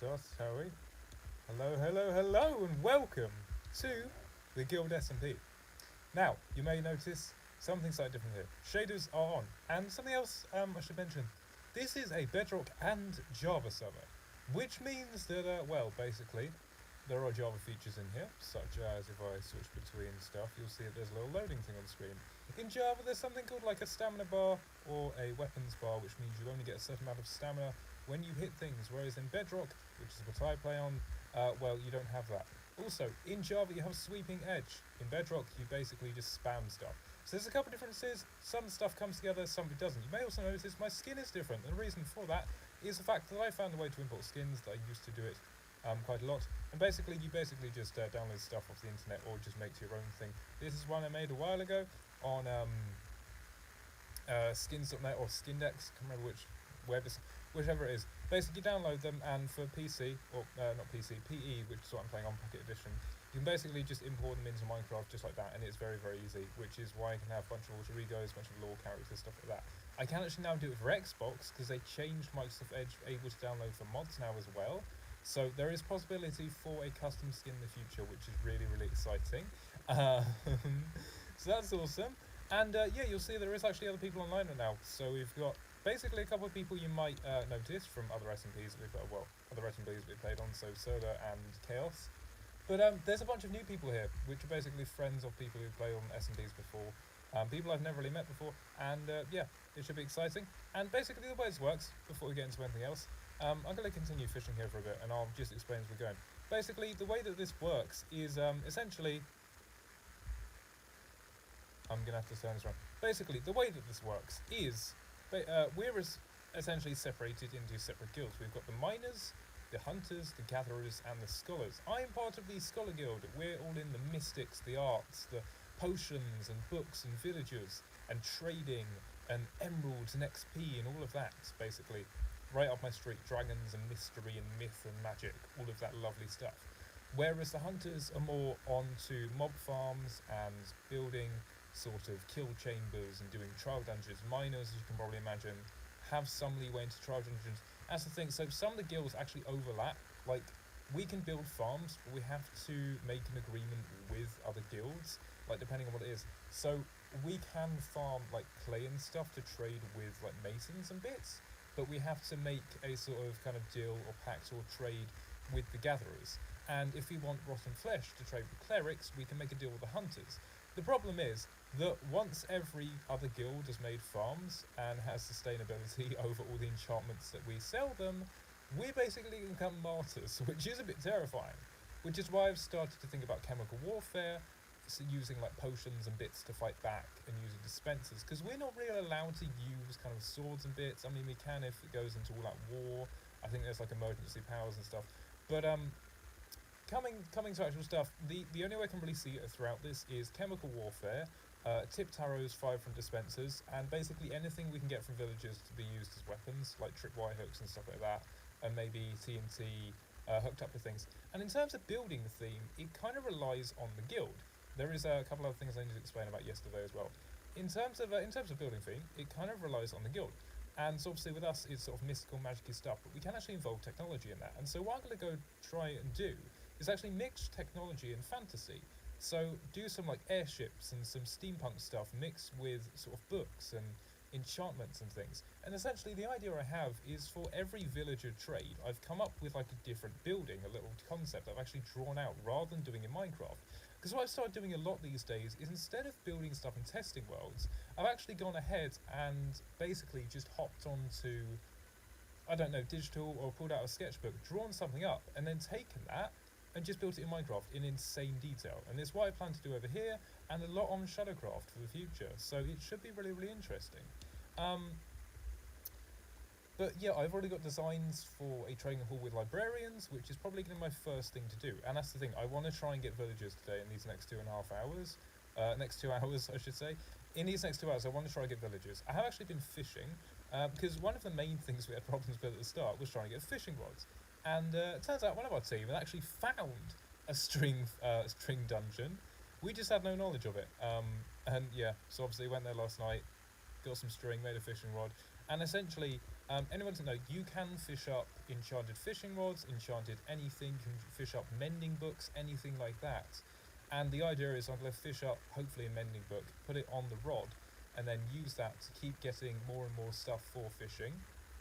start, shall we? Hello, and welcome to the Guild SMP. Now, you may notice something slightly different here. Shaders are on, and something else I should mention. This is a Bedrock and Java server, which means that, basically, there are Java features in here, such as if I switch between stuff, you'll see that there's a little loading thing on the screen. In Java, there's something called like a stamina bar or a weapons bar, which means you only get a certain amount of stamina when you hit things, whereas in Bedrock, which is what I play on, you don't have that. Also, in Java, you have sweeping edge. In Bedrock, you basically just spam stuff. So there's a couple of differences. Some stuff comes together, some it doesn't. You may also notice my skin is different, and the reason for that is the fact that I found a way to import skins that I used to do it quite a lot. And basically, you just download stuff off the internet or just make your own thing. This is one I made a while ago on skins.net or Skindex. Can't remember which web is, whichever it is. Basically, you download them, and for PC or not PC, PE, which is what I'm playing on Pocket Edition, you can basically just import them into Minecraft just like that, and it's very, very easy. Which is why I can have a bunch of alter egos, a bunch of lore characters, stuff like that. I can actually now do it for Xbox because they changed Microsoft Edge, able to download for mods now as well. So there is possibility for a custom skin in the future, which is really, really exciting. So that's awesome. And you'll see there is actually other people online right now. So we've got basically a couple of people you might notice from other SMPs that other SMPs we've played on, so Soda and Chaos. But there's a bunch of new people here, which are basically friends of people who play on SMPs before. People I've never really met before, and it should be exciting. And basically the way this works, before we get into anything else, I'm going to continue fishing here for a bit, and I'll just explain as we're going. Basically, the way that this works is essentially... I'm going to have to turn this around. Basically, the way that this works is we're essentially separated into separate guilds. We've got the miners, the hunters, the gatherers, and the scholars. I'm part of the scholar guild. We're all in the mystics, the arts, the potions and books and villagers and trading and emeralds and XP and all of that, basically. Right up my street, dragons and mystery and myth and magic, all of that lovely stuff. Whereas the hunters are more onto mob farms and building sort of kill chambers and doing trial dungeons. Miners, as you can probably imagine, have some leeway into trial dungeons. That's the thing, so some of the guilds actually overlap. Like, we can build farms, but we have to make an agreement with other guilds, like depending on what it is. So we can farm like clay and stuff to trade with like masons and bits, but we have to make a sort of kind of deal or pact or trade with the gatherers. And if we want rotten flesh to trade with clerics, we can make a deal with the hunters. The problem is that once every other guild has made farms and has sustainability over all the enchantments that we sell them, we basically become martyrs, which is a bit terrifying. Which is why I've started to think about chemical warfare, so using like potions and bits to fight back, and using dispensers, because we're not really allowed to use kind of swords and bits. I mean, we can if it goes into all out war. I think there's like emergency powers and stuff. But coming to actual stuff, the only way I can really see it throughout this is chemical warfare, tipped arrows fired from dispensers, and basically anything we can get from villagers to be used as weapons, like tripwire hooks and stuff like that, and maybe TNT hooked up with things. And in terms of building the theme, it kind of relies on the guild. There is a couple of things I need to explain about yesterday as well. In terms of building theme, it kind of relies on the guild. And so obviously with us, it's sort of mystical, magic-y stuff, but we can actually involve technology in that. And so what I'm going to go try and do is actually mix technology and fantasy. So do some like airships and some steampunk stuff mixed with sort of books and enchantments and things. And essentially the idea I have is for every villager trade, I've come up with like a different building, a little concept I've actually drawn out rather than doing in Minecraft. Because what I've started doing a lot these days is instead of building stuff in testing worlds, I've actually gone ahead and basically just hopped onto, I don't know, digital, or pulled out a sketchbook, drawn something up, and then taken that and just built it in Minecraft in insane detail. And it's what I plan to do over here, and a lot on Shadowcraft for the future. So it should be really, really interesting. But yeah, I've already got designs for a training hall with librarians, which is probably going to be my first thing to do. And that's the thing, I want to try and get villagers today in these next 2.5 hours. Next 2 hours, I should say. In these next 2 hours, I want to try and get villagers. I have actually been fishing, because one of the main things we had problems with at the start was trying to get fishing rods. And it turns out one of our team had actually found a string dungeon. We just had no knowledge of it. And yeah, so obviously went there last night, got some string, made a fishing rod, and essentially, anyone doesn't know, you can fish up enchanted fishing rods, enchanted anything, you can fish up mending books, anything like that. And the idea is I'm going to fish up, hopefully a mending book, put it on the rod, and then use that to keep getting more and more stuff for fishing,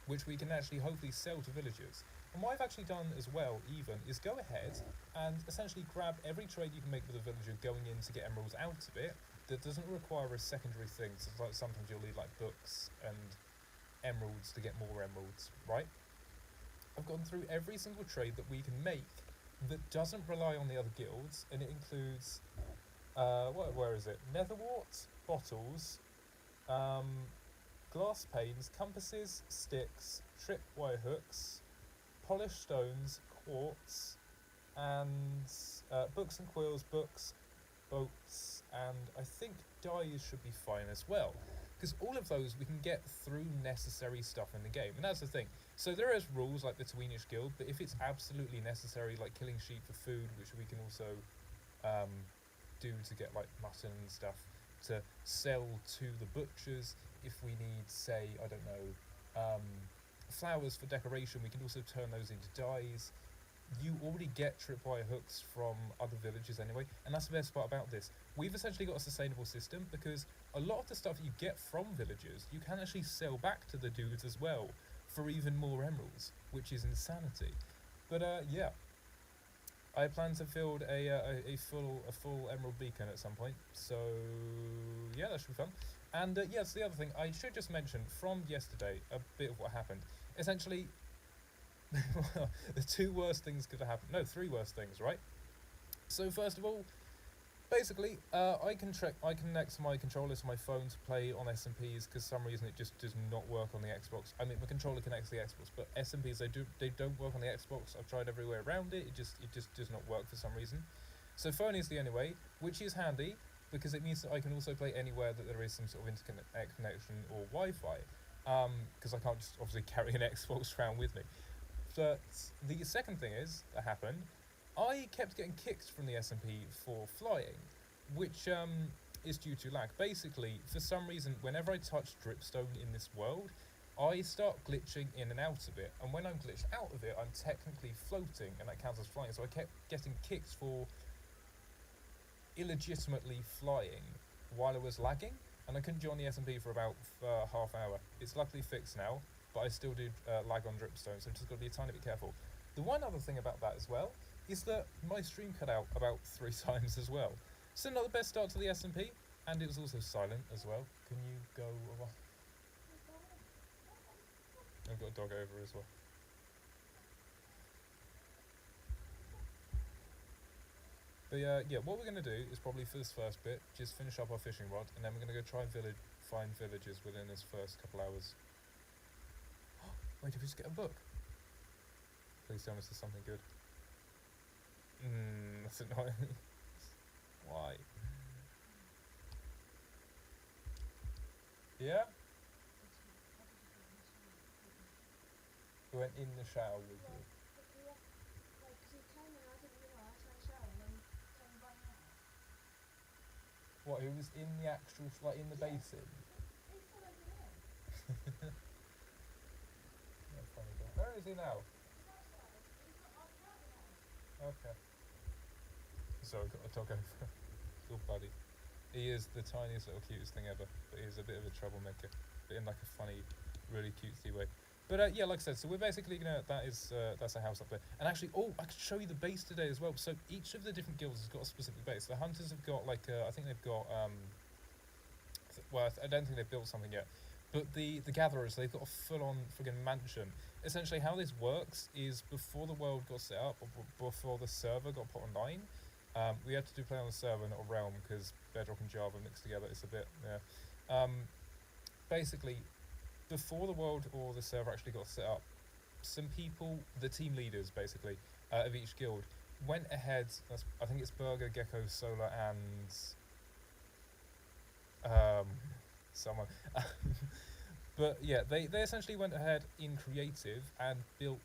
which we can actually hopefully sell to villagers. And what I've actually done as well, even, is go ahead and essentially grab every trade you can make with a villager going in to get emeralds out of it that doesn't require a secondary thing. So like sometimes you'll need like books and emeralds to get more emeralds, right? I've gone through every single trade that we can make that doesn't rely on the other guilds, and it includes, where is it? Netherwort, bottles, glass panes, compasses, sticks, tripwire hooks, polished stones, quartz, and books and quills, books, boats, and I think dyes should be fine as well. Because all of those we can get through necessary stuff in the game, and that's the thing. So there is rules like the Tweenish Guild, but if it's absolutely necessary, like killing sheep for food, which we can also do to get like mutton and stuff, to sell to the butchers, if we need, say, I don't know, flowers for decoration, we can also turn those into dyes. You already get tripwire hooks from other villages anyway, and that's the best part about this. We've essentially got a sustainable system, because a lot of the stuff you get from villagers, you can actually sell back to the dudes as well, for even more emeralds, which is insanity. But yeah, I plan to build a full emerald beacon at some point, so yeah, that should be fun. And yeah, that's the other thing, I should just mention from yesterday a bit of what happened. Essentially, the two worst things could have happened. No, three worst things, right? So first of all, basically, I connect my controller to my phone to play on SMPs, because for some reason it just does not work on the Xbox. I mean, my controller connects to the Xbox, but SMPs they don't work on the Xbox. I've tried everywhere around it. It just does not work for some reason. So phone is the only way, which is handy because it means that I can also play anywhere that there is some sort of internet connection or Wi-Fi. Because I can't just obviously carry an Xbox around with me. But the second thing that happened, I kept getting kicked from the SMP for flying, which is due to lag. Basically, for some reason, whenever I touch dripstone in this world, I start glitching in and out of it. And when I'm glitched out of it, I'm technically floating, and that counts as flying. So I kept getting kicked for illegitimately flying while I was lagging, and I couldn't join the SMP for about half an hour. It's luckily fixed now, but I still do lag on dripstone, so I've just got to be a tiny bit careful. The one other thing about that as well is that my stream cut out about 3 times as well. So not the best start to the SMP, and it was also silent as well. Can you go away? I've got a dog over as well. But yeah, what we're going to do is probably for this first bit, just finish up our fishing rod, and then we're going to go try and find villagers within this first couple hours. Wait, did we just get a book? Please tell me this is something good. That's annoying. Why? Yeah? We went in the shower with you. What, he was in the actual, like in the basin? Where is he now? Okay. Sorry, got a dog over. Little buddy. He is the tiniest little cutest thing ever, but he's a bit of a troublemaker, but in like a funny, really cutesy way. But yeah, like I said, so we're basically gonna, that's a house up there. And actually, I could show you the base today as well. So each of the different guilds has got a specific base. The hunters have got like, I think they've got, well, I don't think they've built something yet. But the gatherers, they've got a full-on friggin' mansion. Essentially, how this works is before the world got set up, or before the server got put online, we had to do play on the server, not a realm, because Bedrock and Java mixed together. It's a bit, yeah. Basically, before the world or the server actually got set up, some people, the team leaders basically, of each guild, went ahead, I think it's Burger, Gecko, Solar, and someone. But yeah, they essentially went ahead in creative and built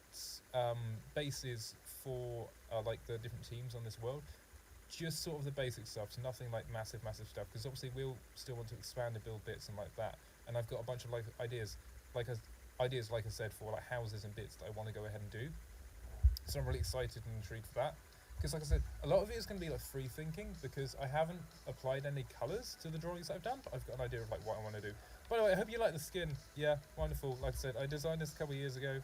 bases for like the different teams on this world. Just sort of the basic stuff, so nothing like massive stuff, because obviously we'll still want to expand and build bits and like that. and I've got a bunch of like ideas, like like I said, for like houses and bits that I want to go ahead and do. So I'm really excited and intrigued for that. Because like I said, a lot of it is going to be like free thinking because I haven't applied any colours to the drawings that I've done, but I've got an idea of like what I want to do. By the way, I hope you like the skin. Yeah, wonderful. Like I said, I designed this a couple of years ago.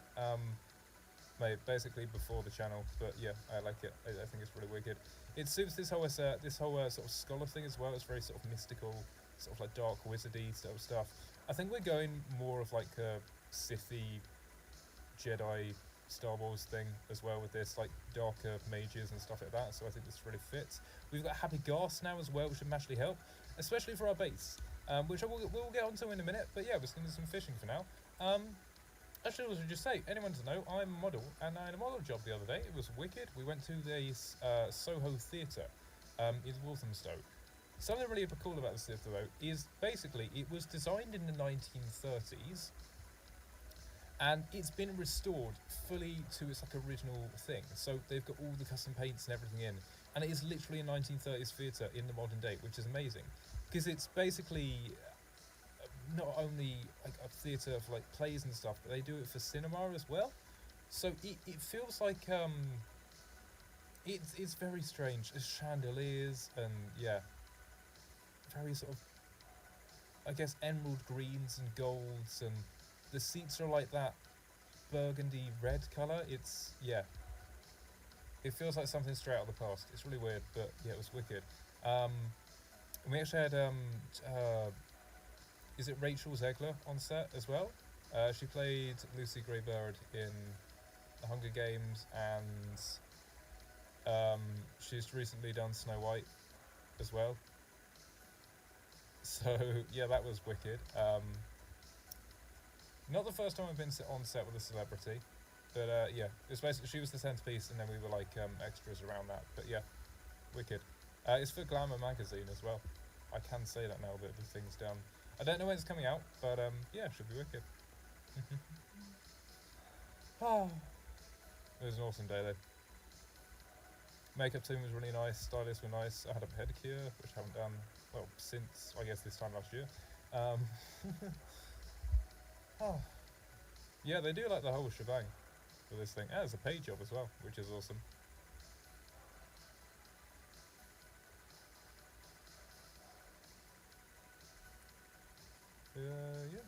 Basically before the channel, but yeah, I like it. I think it's really wicked. It suits this whole sort of scholar thing as well. It's very sort of mystical, sort of like dark wizardy sort of stuff. I think we're going more of like a Sithy, Jedi, Star Wars thing as well with this, like darker mages and stuff like that. So I think this really fits. We've got Happy Gas now as well, which should massively help, especially for our base, which we'll get onto in a minute. But yeah, we're just going to do some fishing for now. Actually, I was just say, anyone to know, I'm a model, and I had a model job the other day. It was wicked. We went to the Soho Theatre in Walthamstow. Something really cool about this theatre, though, is basically it was designed in the 1930s, and it's been restored fully to its like original thing. So they've got all the custom paints and everything in, and it is literally a 1930s theatre in the modern day, which is amazing, because it's basically not only like a theatre for like plays and stuff, but they do it for cinema as well. So it feels like it's very strange. There's chandeliers and yeah, very sort of, I guess, emerald greens and golds, and the seats are like that burgundy red colour. It's yeah, it feels like something straight out of the past. It's really weird, but yeah, it was wicked. And we actually had is it Rachel Zegler on set as well? She played Lucy Greybird in The Hunger Games, and she's recently done Snow White as well. So yeah, that was wicked. Not the first time I've been on set with a celebrity, but yeah, it was basically she was the centerpiece, and then we were like extras around that. But yeah, wicked. It's for Glamour magazine as well. I can say that now that the thing's done. I don't know when it's coming out, but yeah, it should be wicked. It was an awesome day though. Makeup team was really nice, stylists were nice. I had a pedicure, which I haven't done, well, since, I guess, this time last year. Yeah, they do like the whole shebang for this thing. And it's a paid job as well, which is awesome. Yeah.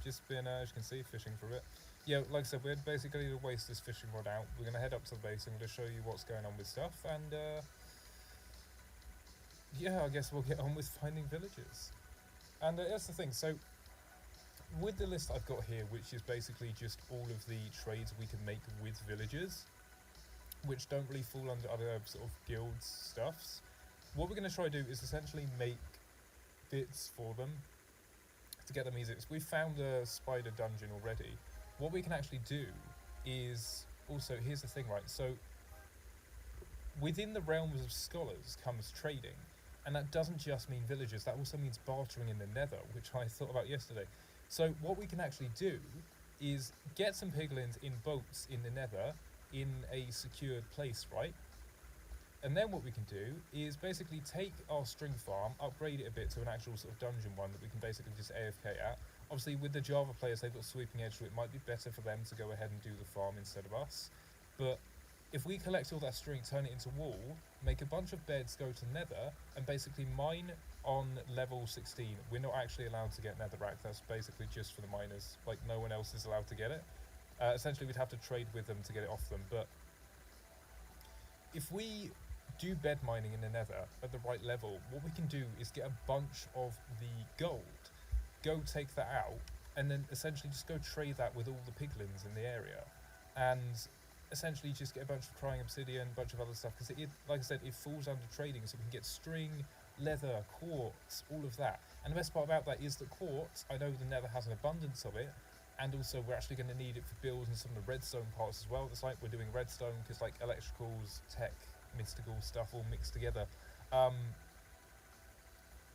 Just been, as you can see, fishing for a bit. Yeah, like I said, we're basically going to waste this fishing rod out. We're going to head up to the base and we'll just show you what's going on with stuff. And, yeah, I guess we'll get on with finding villages. And that's the thing. So, with the list I've got here, which is basically just all of the trades we can make with villagers, which don't really fall under other sort of guilds stuffs, what we're going to try to do is essentially make bits for them to get them easier. So we found a spider dungeon already. What we can actually do is also, here's the thing, right? So within the realms of scholars comes trading, and that doesn't just mean villagers, that also means bartering in the nether, which I thought about yesterday. So what we can actually do is get some piglins in boats in the nether in a secured place, right? And then what we can do is basically take our string farm, upgrade it a bit to an actual sort of dungeon one that we can basically just AFK at. Obviously with the Java players, they've got sweeping edge, so it might be better for them to go ahead and do the farm instead of us. But if we collect all that string, turn it into wool, make a bunch of beds, go to nether, and basically mine on level 16. We're not actually allowed to get netherrack, that's basically just for the miners. Like, no one else is allowed to get it. Essentially we'd have to trade with them to get it off them, but if we do bed mining in the nether at the right level, what we can do is get a bunch of the gold, go take that out, and then essentially just go trade that with all the piglins in the area, and essentially just get a bunch of crying obsidian, a bunch of other stuff, because it, like I said, it falls under trading, so we can get string, leather, quartz, all of that. And the best part about that is that quartz, I know the nether has an abundance of it, and also we're actually going to need it for builds and some of the redstone parts as well. It's like we're doing redstone because like electricals, tech, mystical stuff all mixed together.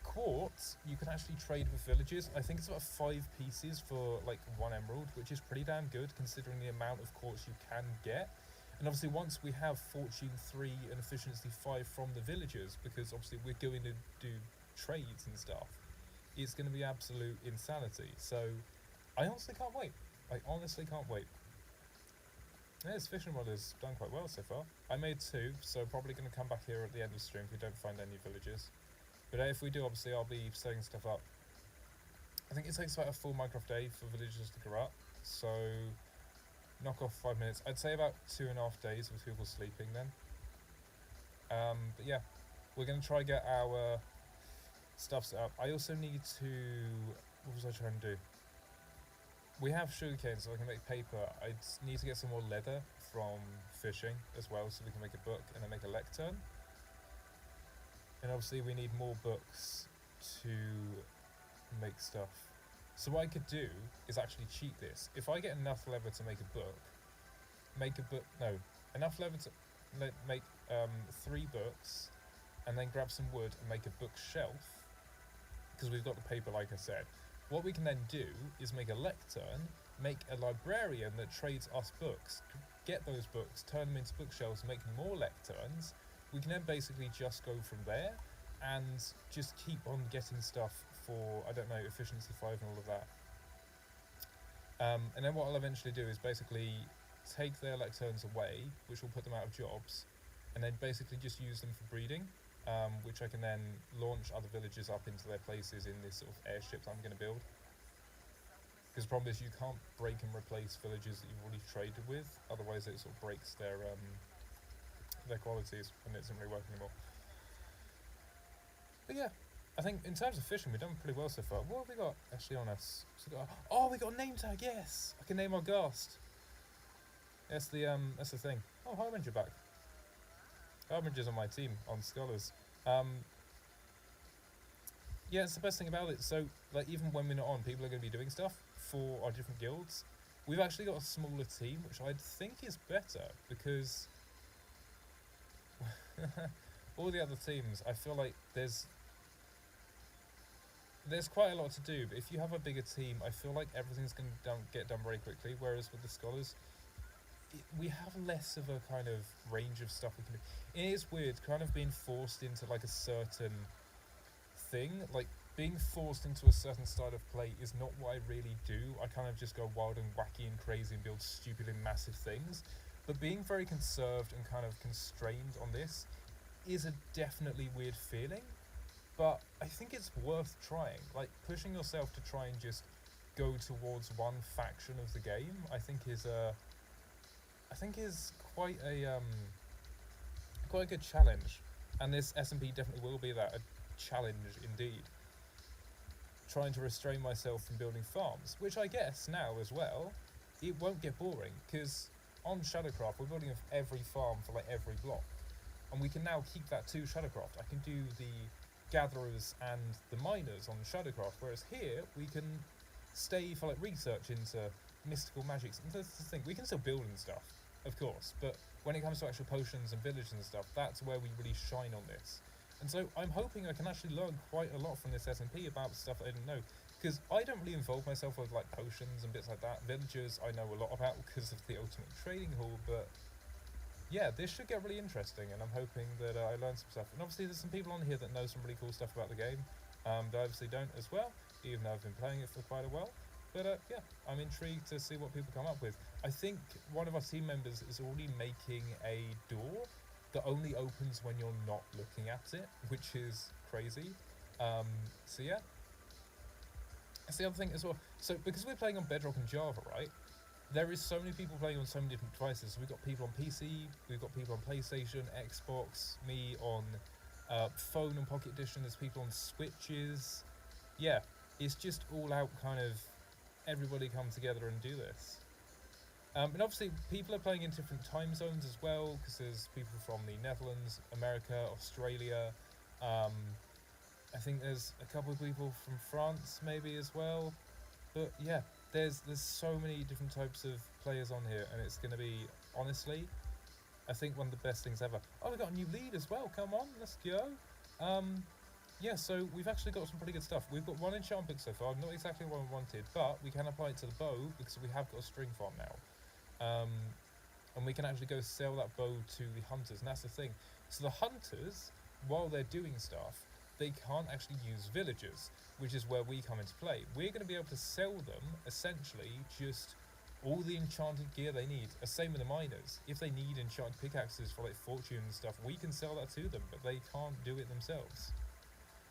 Quartz you can actually trade with villages. I think it's about 5 pieces for like 1 emerald, which is pretty damn good considering the amount of quartz you can get. And obviously once we have fortune 3 and efficiency 5 from the villagers, because obviously we're going to do trades and stuff, it's going to be absolute insanity. So I honestly can't wait. I honestly can't wait. Yeah, this fishing rod has done quite well so far. I made 2, so probably going to come back here at the end of stream if we don't find any villages. But if we do, obviously, I'll be setting stuff up. I think it takes about a full Minecraft day for villages to grow up, so knock off 5 minutes. I'd say about 2.5 days with people sleeping then. But yeah, we're going to try get our stuff set up. I also need to... What was I trying to do? We have sugarcane, so I can make paper. I need to get some more leather from fishing as well, so we can make a book and then make a lectern. And obviously we need more books to make stuff. So what I could do is actually cheat this. If I get enough leather to make a book, enough leather to make 3 books, and then grab some wood and make a bookshelf, because we've got the paper like I said. What we can then do is make a lectern, make a librarian that trades us books, get those books, turn them into bookshelves, make more lecterns. We can then basically just go from there and just keep on getting stuff for, I don't know, efficiency 5 and all of that. And then what I'll eventually do is basically take their lecterns away, which will put them out of jobs, and then basically just use them for breeding, which I can then launch other villages up into their places in this sort of airship that I'm going to build. Because the problem is you can't break and replace villages that you've already traded with, otherwise it sort of breaks their qualities and it doesn't really work anymore. But yeah, I think in terms of fishing we've done pretty well so far. What have we got actually on us? So we got a name tag, yes! I can name our ghast. That's the thing. Oh, Harbinger back. Harbinger's on my team, on Scholars. Yeah, it's the best thing about it. So, like, even when we're not on, people are going to be doing stuff for our different guilds. We've actually got a smaller team, which I think is better, because all the other teams, I feel like there's quite a lot to do, but if you have a bigger team, I feel like everything's going to get done very quickly, whereas with the Scholars, we have less of a kind of range of stuff we can do. It is weird, kind of being forced into like a certain thing, like being forced into a certain style of play is not what I really do. I kind of just go wild and wacky and crazy and build stupid and massive things. But being very conserved and kind of constrained on this is a definitely weird feeling, but I think it's worth trying. Like, pushing yourself to try and just go towards one faction of the game, I think is quite a good challenge, and this SMP definitely will be that, a challenge indeed. Trying to restrain myself from building farms, which I guess now as well, it won't get boring, because on Shadowcraft we're building every farm for like every block, and we can now keep that to Shadowcraft. I can do the gatherers and the miners on Shadowcraft, whereas here we can stay for like research into mystical magics. And that's the thing, we can still build and stuff, of course, but when it comes to actual potions and villages and stuff, that's where we really shine on this. And so I'm hoping I can actually learn quite a lot from this SMP about stuff I didn't know, because I don't really involve myself with like potions and bits like that. Villagers I know a lot about because of the Ultimate Trading Hall, but yeah, this should get really interesting, and I'm hoping that I learn some stuff. And obviously there's some people on here that know some really cool stuff about the game, that I obviously don't as well, even though I've been playing it for quite a while. But yeah, I'm intrigued to see what people come up with. I think one of our team members is already making a door that only opens when you're not looking at it, which is crazy. So yeah. That's the other thing as well. So because we're playing on Bedrock and Java, right? There is so many people playing on so many different devices. We've got people on PC, we've got people on PlayStation, Xbox, me on phone and Pocket Edition, there's people on Switches. Yeah, it's just all out kind of everybody come together and do this. And obviously people are playing in different time zones as well, because there's people from the Netherlands, America, Australia. I think there's a couple of people from France maybe as well. But yeah, there's so many different types of players on here, and it's going to be, honestly, I think one of the best things ever. Oh, we got a new lead as well. Come on, let's go. Yeah, so we've actually got some pretty good stuff. We've got one enchant book so far, not exactly what I wanted, but we can apply it to the bow because we have got a string farm now. And we can actually go sell that bow to the hunters, and that's the thing. So the hunters, while they're doing stuff, they can't actually use villagers, which is where we come into play. We're going to be able to sell them, essentially, just all the enchanted gear they need. Same with the miners. If they need enchanted pickaxes for like fortune and stuff, we can sell that to them, but they can't do it themselves.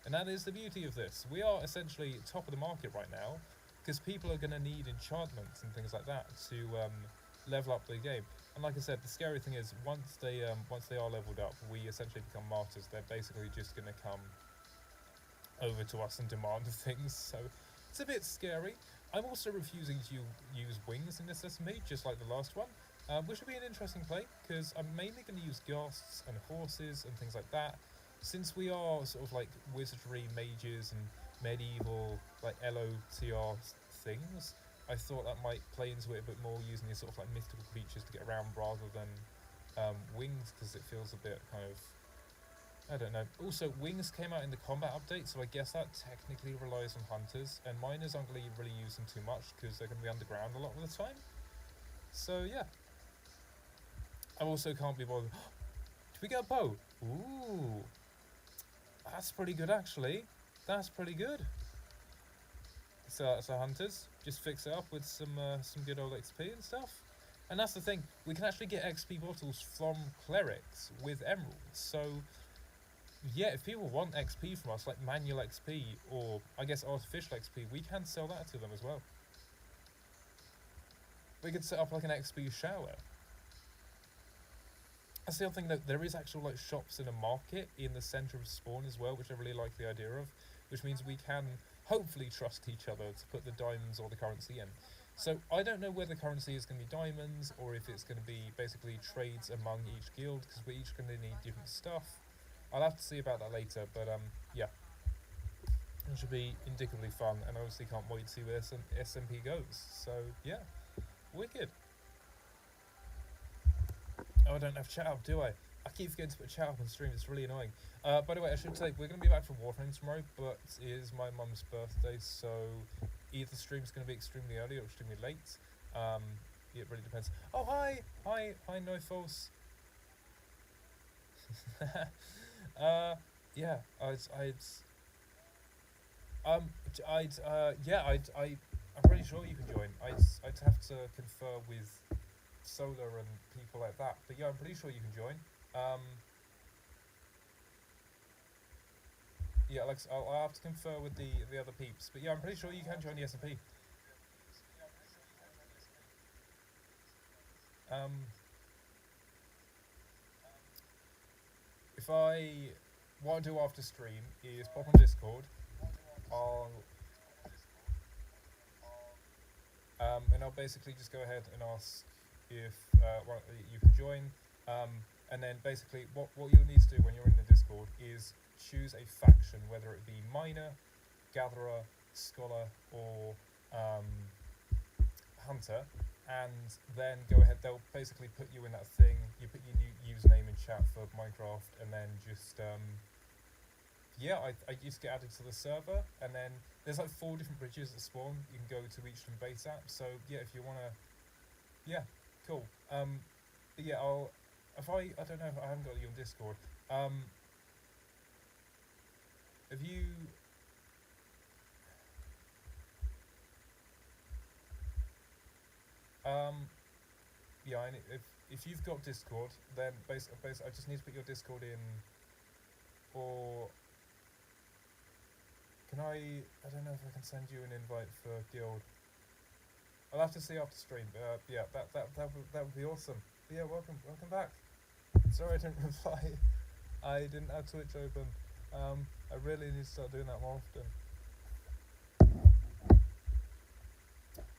And that is the beauty of this. We are essentially top of the market right now, because people are going to need enchantments and things like that to level up the game. And like I said, the scary thing is once they are leveled up, we essentially become martyrs. They're basically just going to come over to us and demand things. So it's a bit scary. I'm also refusing to use wings in this SME, just like the last one, which will be an interesting play, because I'm mainly going to use ghasts and horses and things like that. Since we are sort of like wizardry mages and medieval like LOTR things, I thought that might play into it a bit more, using these sort of like mythical creatures to get around rather than wings, because it feels a bit kind of, I don't know. Also, wings came out in the combat update, so I guess that technically relies on hunters, and miners aren't going to really use them too much because they're going to be underground a lot of the time. So yeah. I also can't be bothered. Did we get a bow? Ooh. That's pretty good, actually. That's pretty good. So hunters, just fix it up with some good old XP and stuff. And that's the thing, we can actually get XP bottles from clerics with emeralds. So yeah, if people want XP from us, like manual XP or I guess artificial XP, we can sell that to them as well. We could set up like an XP shower. That's the other thing, that there is actual like shops in a market in the centre of spawn as well, which I really like the idea of, which means we can hopefully trust each other to put the diamonds or the currency in. So I don't know whether the currency is going to be diamonds or if it's going to be basically trades among each guild, because we're each going to need different stuff. I'll have to see about that later, but yeah, it should be indicatively fun, and I obviously can't wait to see where SMP goes. So yeah, wicked. Oh, I don't have chat up, do I? I keep forgetting to put chat up on stream, it's really annoying. By the way, I should say, we're going to be back from Warframe tomorrow, but it is my mum's birthday, so either the stream's going to be extremely early or extremely late. It really depends. Oh, hi, no false. Yeah, I'm pretty sure you can join. I'd have to confer with Solar and people like that, but yeah, I'm pretty sure you can join. Yeah, like I'll have to confer with the other peeps, but yeah, I'm pretty sure you can join the SMP. What I'll do after stream is pop on Discord. And I'll basically just go ahead and ask if you can join. And then basically what you'll need to do when you're in the Discord is choose a faction, whether it be miner, gatherer, scholar, or hunter, and then go ahead. They'll basically put you in that thing. You put your new username in chat for Minecraft, and then just yeah, I used to get added to the server, and then there's like 4 different bridges that spawn. You can go to each from base app. So yeah, if you wanna, yeah, cool. But yeah, I don't know if I haven't got you on Discord. Have you? Yeah, if you've got Discord, then basically I just need to put your Discord in, or can I don't know if I can send you an invite for guild. I'll have to see after stream, but yeah, that would be awesome. But yeah, welcome back. Sorry I didn't reply. I didn't have Twitch open. I really need to start doing that more often.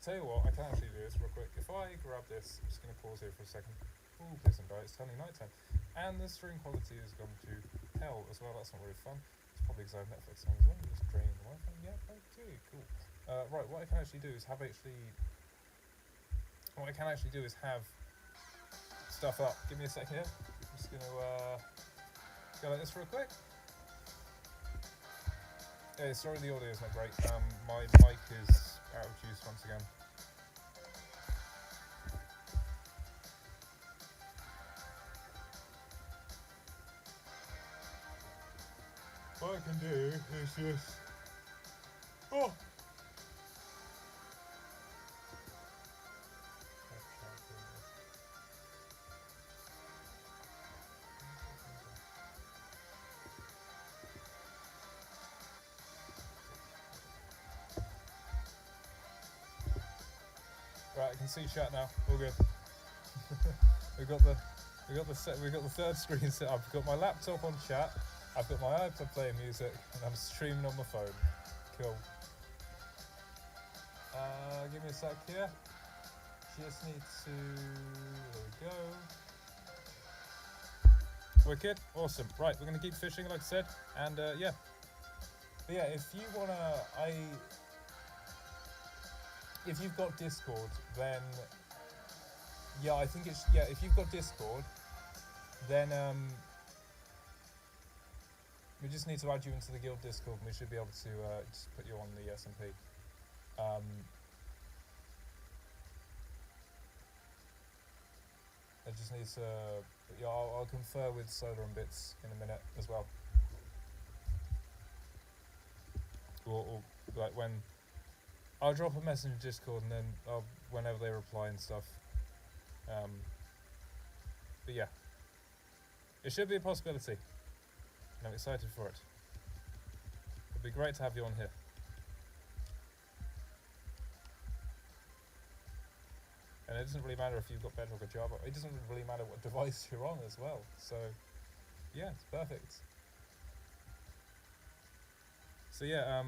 Tell you what, I can actually do this real quick. If I grab this, I'm just going to pause here for a second. Ooh, please don't die, it's turning nighttime. And the stream quality has gone to hell as well, that's not really fun. It's probably because I have Netflix on as well. Just draining the Wi-Fi. Yeah, okay, cool. Right, what I can actually do is have stuff up. Give me a second here. I'm just going to go like this real quick. Yeah, sorry the audio is not great. My mic is out of juice once again. what I can do is just... Oh! Right, I can see chat now. All good. we got the third screen set up. I've got my laptop on chat. I've got my iPod playing music, and I'm streaming on my phone. Cool. Give me a sec here. Just need to... There we go. Wicked. Awesome. Right, we're going to keep fishing, like I said. And, yeah. But yeah, if you want to... If you've got Discord, then... Yeah, I think it's... Yeah, if you've got Discord, then, we just need to add you into the guild Discord, and we should be able to, just put you on the SMP. I just need to... Yeah, I'll confer with Solar and Bits in a minute as well. Or like when... I'll drop a message in Discord and then whenever they reply and stuff. But yeah. It should be a possibility. And I'm excited for it. It'd be great to have you on here. And it doesn't really matter if you've got Bedrock or Java. It doesn't really matter what device you're on as well. So, yeah, it's perfect. So yeah,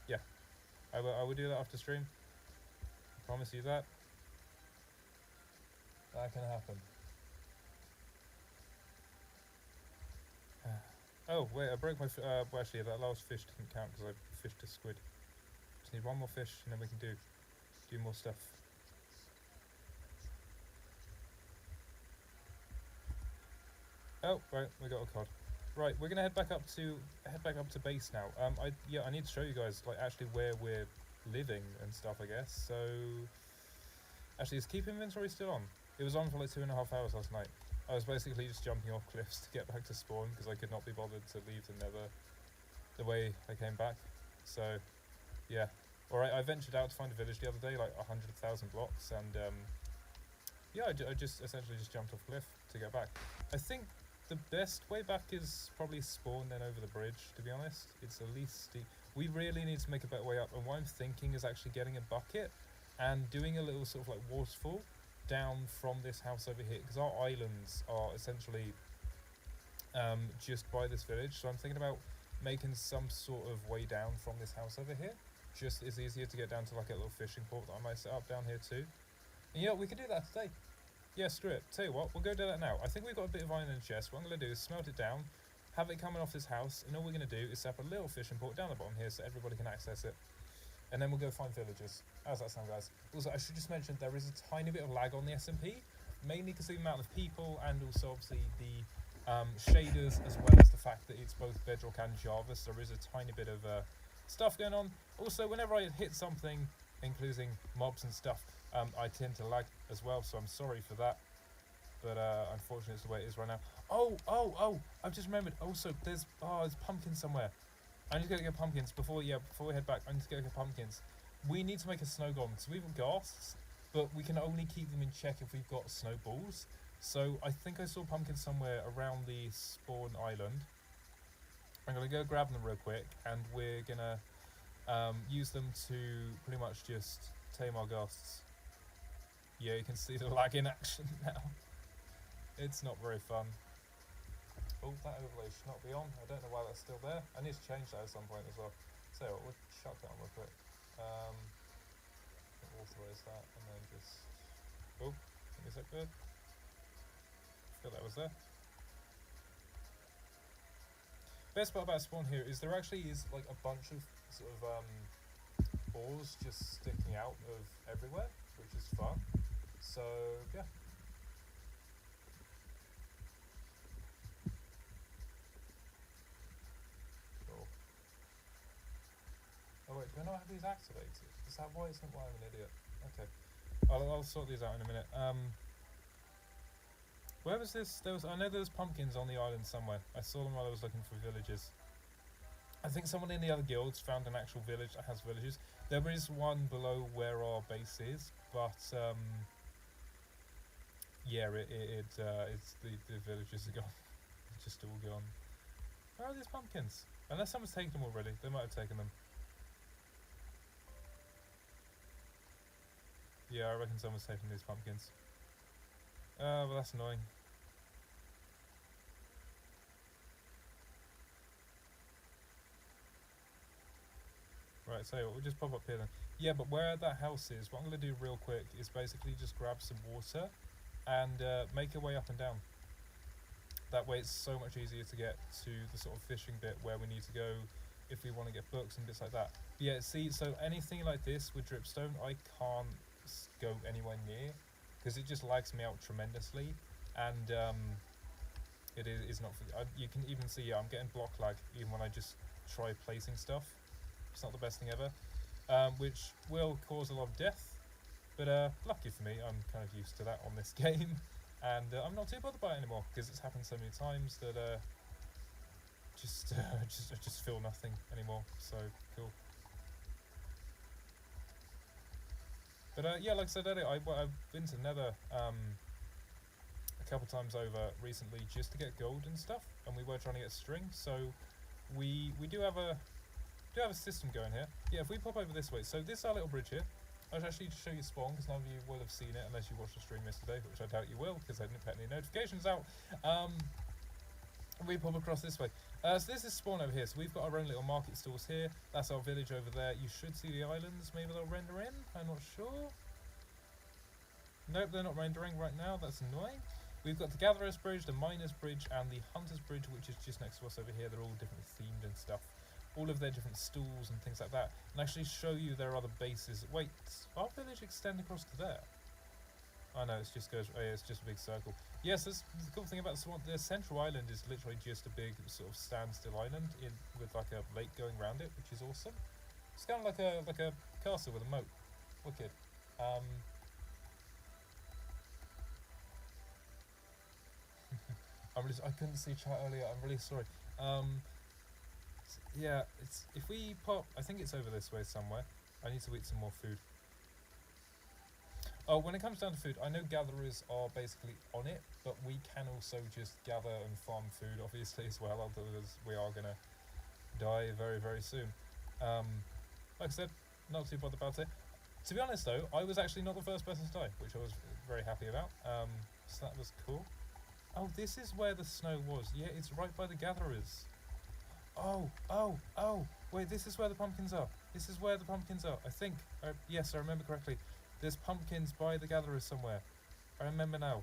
yeah. I will do that after stream. I promise you that. That can happen. Oh, wait, I broke my... well, actually, that last fish didn't count because I fished a squid. Just need one more fish and then we can do more stuff. Oh, right, we got a cod. Right, we're gonna head back up to base now. I need to show you guys like actually where we're living and stuff, I guess. So, actually, is keep inventory still on? It was on for like 2.5 hours last night. I was basically just jumping off cliffs to get back to spawn because I could not be bothered to leave the nether the way I came back. So, yeah. Alright, I ventured out to find a village the other day, like 100,000 blocks, and yeah, I just essentially just jumped off cliff to get back. I think the best way back is probably spawn then over the bridge, to be honest. It's the least steep. We really need to make a better way up, and what I'm thinking is actually getting a bucket and doing a little sort of like waterfall down from this house over here, because our islands are essentially just by this village, so I'm thinking about making some sort of way down from this house over here. Just it's easier to get down to like a little fishing port that I might set up down here too. And you know, we could do that today. Yeah, screw it. Tell you what, we'll go do that now. I think we've got a bit of iron in the chest. What I'm going to do is smelt it down, have it coming off this house, and all we're going to do is set up a little fishing port down the bottom here so everybody can access it. And then we'll go find villagers. How's that sound, guys? Also, I should just mention there is a tiny bit of lag on the SMP, mainly because of the amount of people and also obviously the shaders, as well as the fact that it's both Bedrock and Java, so there is a tiny bit of stuff going on. Also, whenever I hit something, including mobs and stuff, I tend to lag as well, so I'm sorry for that. But unfortunately, it's the way it is right now. Oh! I've just remembered. Also, there's pumpkins somewhere. I need to go get pumpkins before we head back. I need to go get pumpkins. We need to make a snow golem. So we've got ghasts, but we can only keep them in check if we've got snowballs. So I think I saw pumpkins somewhere around the spawn island. I'm gonna go grab them real quick, and we're gonna use them to pretty much just tame our ghasts. Yeah, you can see the lag in action now. It's not very fun. Oh, that overlay should not be on. I don't know why that's still there. I need to change that at some point as well. So we'll chuck that on real quick. Authorize that and then just... Oh, is that good? I forgot that was there. Best part about spawn here is there actually is like a bunch of sort of ores just sticking out of everywhere, which is fun. So yeah. Cool. Oh wait, do I not have these activated? Is that why it's not why I'm an idiot? Okay. I'll sort these out in a minute. Where was this? I know there was pumpkins on the island somewhere. I saw them while I was looking for villages. I think someone in the other guilds found an actual village that has villages. There is one below where our base is, but yeah, it's the villages are gone. It's just all gone. Where are these pumpkins? Unless someone's taken them already, they might have taken them. Yeah, I reckon someone's taken these pumpkins. Well, that's annoying. Right, so we'll just pop up here then. Yeah, but where that house is, what I'm going to do real quick is basically just grab some water and make our way up and down. That way it's so much easier to get to the sort of fishing bit where we need to go if we want to get books and bits like that. But yeah, see, so anything like this with dripstone, I can't go anywhere near because it just lags me out tremendously, and it is not. You can even see, yeah, I'm getting block lag even when I just try placing stuff. It's not the best thing ever, which will cause a lot of death. But lucky for me, I'm kind of used to that on this game, and I'm not too bothered by it anymore because it's happened so many times that I just feel nothing anymore. So cool. But yeah, like I said earlier, I've been to Nether a couple times over recently just to get gold and stuff, and we were trying to get string. So we do have a system going here. Yeah, if we pop over this way, so this is our little bridge here. I'll actually show you spawn because none of you will have seen it unless you watched the stream yesterday, which I doubt you will because I didn't put any notifications out. We pop across this way. So this is spawn over here. So we've got our own little market stalls here. That's our village over there. You should see the islands. Maybe they'll render in. I'm not sure. Nope, they're not rendering right now. That's annoying. We've got the Gatherer's Bridge, the Miner's Bridge, and the Hunter's Bridge, which is just next to us over here. They're all different themed and stuff. All of their different stalls and things like that. And actually show you their other bases. Wait, our village extend across to there? Oh no, it just goes. Oh yeah, it's just a big circle. Yes, that's the cool thing about the central island is literally just a big sort of standstill island with like a lake going around it, which is awesome. It's kind of like a castle with a moat. Wicked. I couldn't see chat earlier. I'm really sorry. Yeah, if we pop. I think it's over this way somewhere. I need to eat some more food. Oh, when it comes down to food, I know gatherers are basically on it, but we can also just gather and farm food, obviously, as well, otherwise we are going to die very, very soon. Like I said, not too bothered about it. To be honest, though, I was actually not the first person to die, which I was very happy about, so that was cool. Oh, this is where the snow was. Yeah, it's right by the gatherers. Oh, wait, this is where the pumpkins are. This is where the pumpkins are, I think. Yes, I remember correctly. There's pumpkins by the gatherers somewhere. I remember now.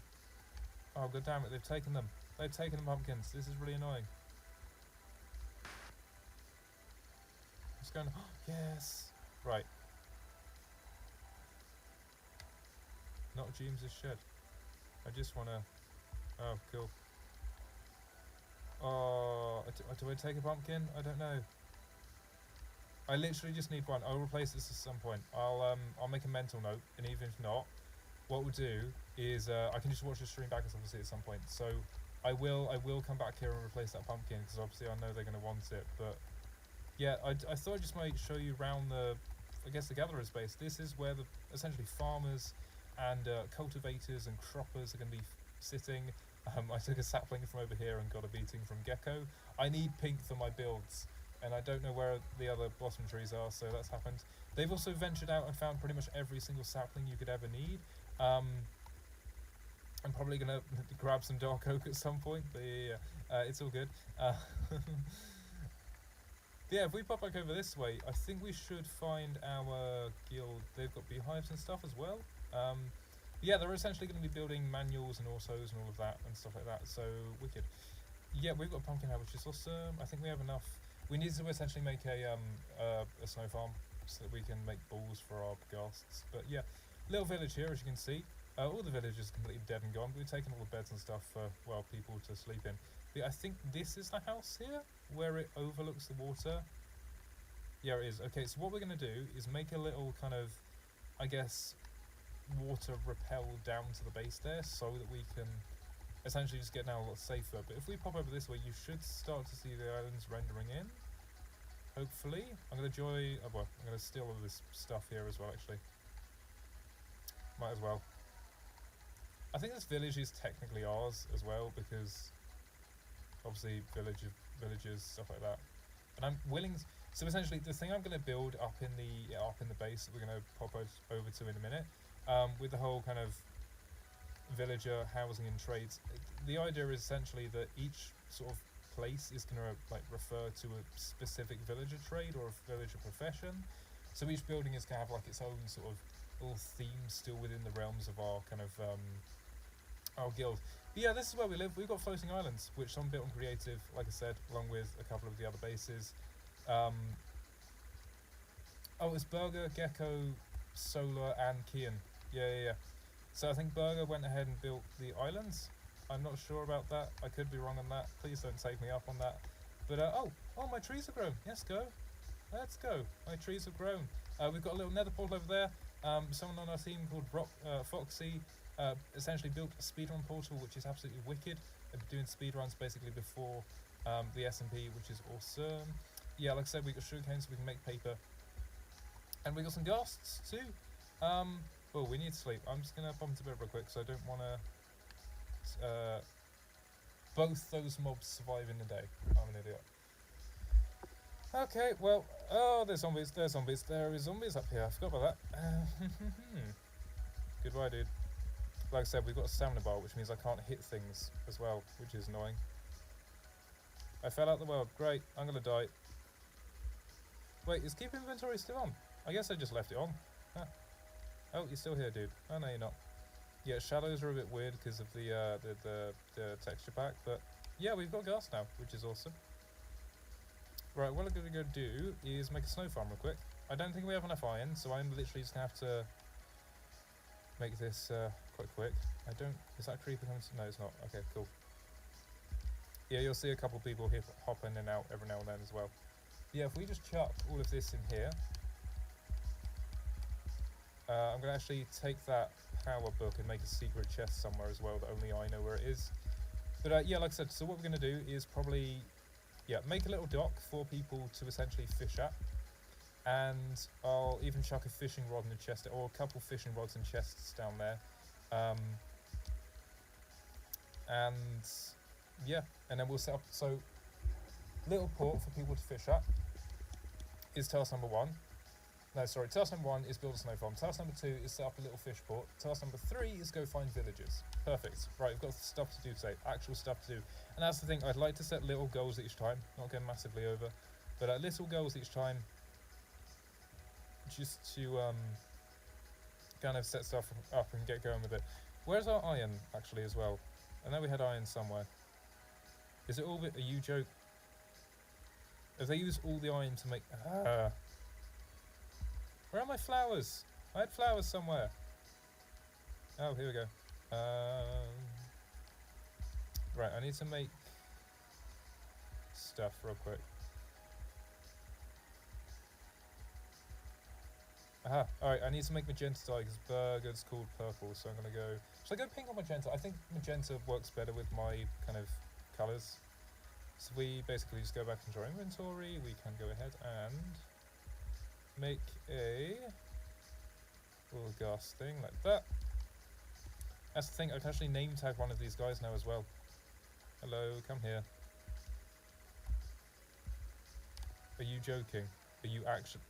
Oh, god damn it, they've taken them. They've taken the pumpkins. This is really annoying. What's going on? Yes! Right. Not James's shed. I just want to... Oh, cool. Oh, do I take a pumpkin? I don't know. I literally just need one. I'll replace this at some point. I'll make a mental note, and even if not, what we'll do is I can just watch the stream back obviously at some point. So I will come back here and replace that pumpkin because obviously I know they're going to want it. But yeah, I thought I just might show you around the the gatherer space. This is where the essentially farmers and cultivators and croppers are going to be sitting. I took a sapling from over here and got a beating from Gecko. I need pink for my builds, and I don't know where the other blossom trees are, so that's happened. They've also ventured out and found pretty much every single sapling you could ever need. I'm probably going to grab some dark oak at some point, but yeah, it's all good. Yeah, if we pop back over this way, I think we should find our guild. They've got beehives and stuff as well. Yeah, they're essentially going to be building manuals and autos and all of that and stuff like that, so wicked. Yeah, we've got a pumpkin house, which is awesome. I think we have enough. We need to essentially make a snow farm so that we can make balls for our ghasts. But yeah, little village here, as you can see. All the villages are completely dead and gone. We've taken all the beds and stuff for, well, people to sleep in. But I think this is the house here, where it overlooks the water. Yeah, it is. Okay, so what we're going to do is make a little kind of, I guess, water repel down to the base there so that we can essentially just get down a lot safer. But if we pop over this way, you should start to see the islands rendering in. hopefully. I'm going to join... Oh, well, I'm going to steal all this stuff here as well, actually. Might as well. I think this village is technically ours as well, because obviously villagers, stuff like that. And I'm willing... So essentially, the thing I'm going to build up in the base that we're going to pop over to in a minute, with the whole kind of villager housing and trades, the idea is essentially that each sort of place is going to like refer to a specific villager trade or a villager profession. So each building is going to have like its own sort of little theme still within the realms of our kind of our guild. But yeah, this is where we live. We've got floating islands, which I'm built on creative, like I said, along with a couple of the other bases. Oh, it's Burger, Gecko, Solar, and Kian. Yeah. So I think Burger went ahead and built the islands. I'm not sure about that. I could be wrong on that. Please don't take me up on that. But oh, my trees have grown. Let's go. My trees have grown. We've got a little nether portal over there. Someone on our team called Foxy essentially built a speedrun portal, which is absolutely wicked. They've been doing speedruns basically before the SMP, which is awesome. Yeah, like I said, we got sugarcane so we can make paper. And we got some ghasts too. Well, we need sleep. I'm just going to bump into bed real quick because I don't want to... both those mobs survive in a day. I'm an idiot. Okay, well... Oh, there's zombies. There is zombies up here. I forgot about that. Goodbye, dude. Like I said, we've got a stamina bar, which means I can't hit things as well, which is annoying. I fell out the world. Great. I'm going to die. Wait, is keep inventory still on? I guess I just left it on. Huh. Oh, you're still here, dude. Oh, no, you're not. Yeah, shadows are a bit weird because of the texture pack, but yeah, we've got gas now, which is awesome. Right, what I'm going to go do is make a snow farm real quick. I don't think we have enough iron, so I'm literally just going to have to make this quite quick. Is that creeper coming to... No, it's not. Okay, cool. Yeah, you'll see a couple of people hop in and out every now and then as well. Yeah, if we just chuck all of this in here, I'm going to actually take that power book and make a secret chest somewhere as well that only I know where it is. But yeah, like I said, so what we're going to do is probably, yeah, make a little dock for people to essentially fish at. And I'll even chuck a fishing rod in a chest, or a couple fishing rods and chests down there. And yeah, and then we'll set up, so little port for people to fish at is task number 1. No, sorry, task number 1 is build a snow farm. Task number 2 is set up a little fish port. Task number 3 is go find villagers. Perfect. Right, we've got stuff to do today. Actual stuff to do. And that's the thing, I'd like to set little goals each time. Not going massively over. But little goals each time. Just to kind of set stuff up and get going with it. Where's our iron, actually, as well? I know we had iron somewhere. Is it all bit... Are you joking? Have they used all the iron to make... Where are my flowers? I had flowers somewhere. Oh, here we go. Right, I need to make stuff real quick. Aha, alright, I need to make magenta dye because burger's called purple, so I'm going to go... Should I go pink or magenta? I think magenta works better with my kind of colours. So we basically just go back into our inventory, we can go ahead and make a little gas thing like that. That's the thing, I can actually name tag one of these guys now as well. Hello, come here. Are you joking? Are you actually...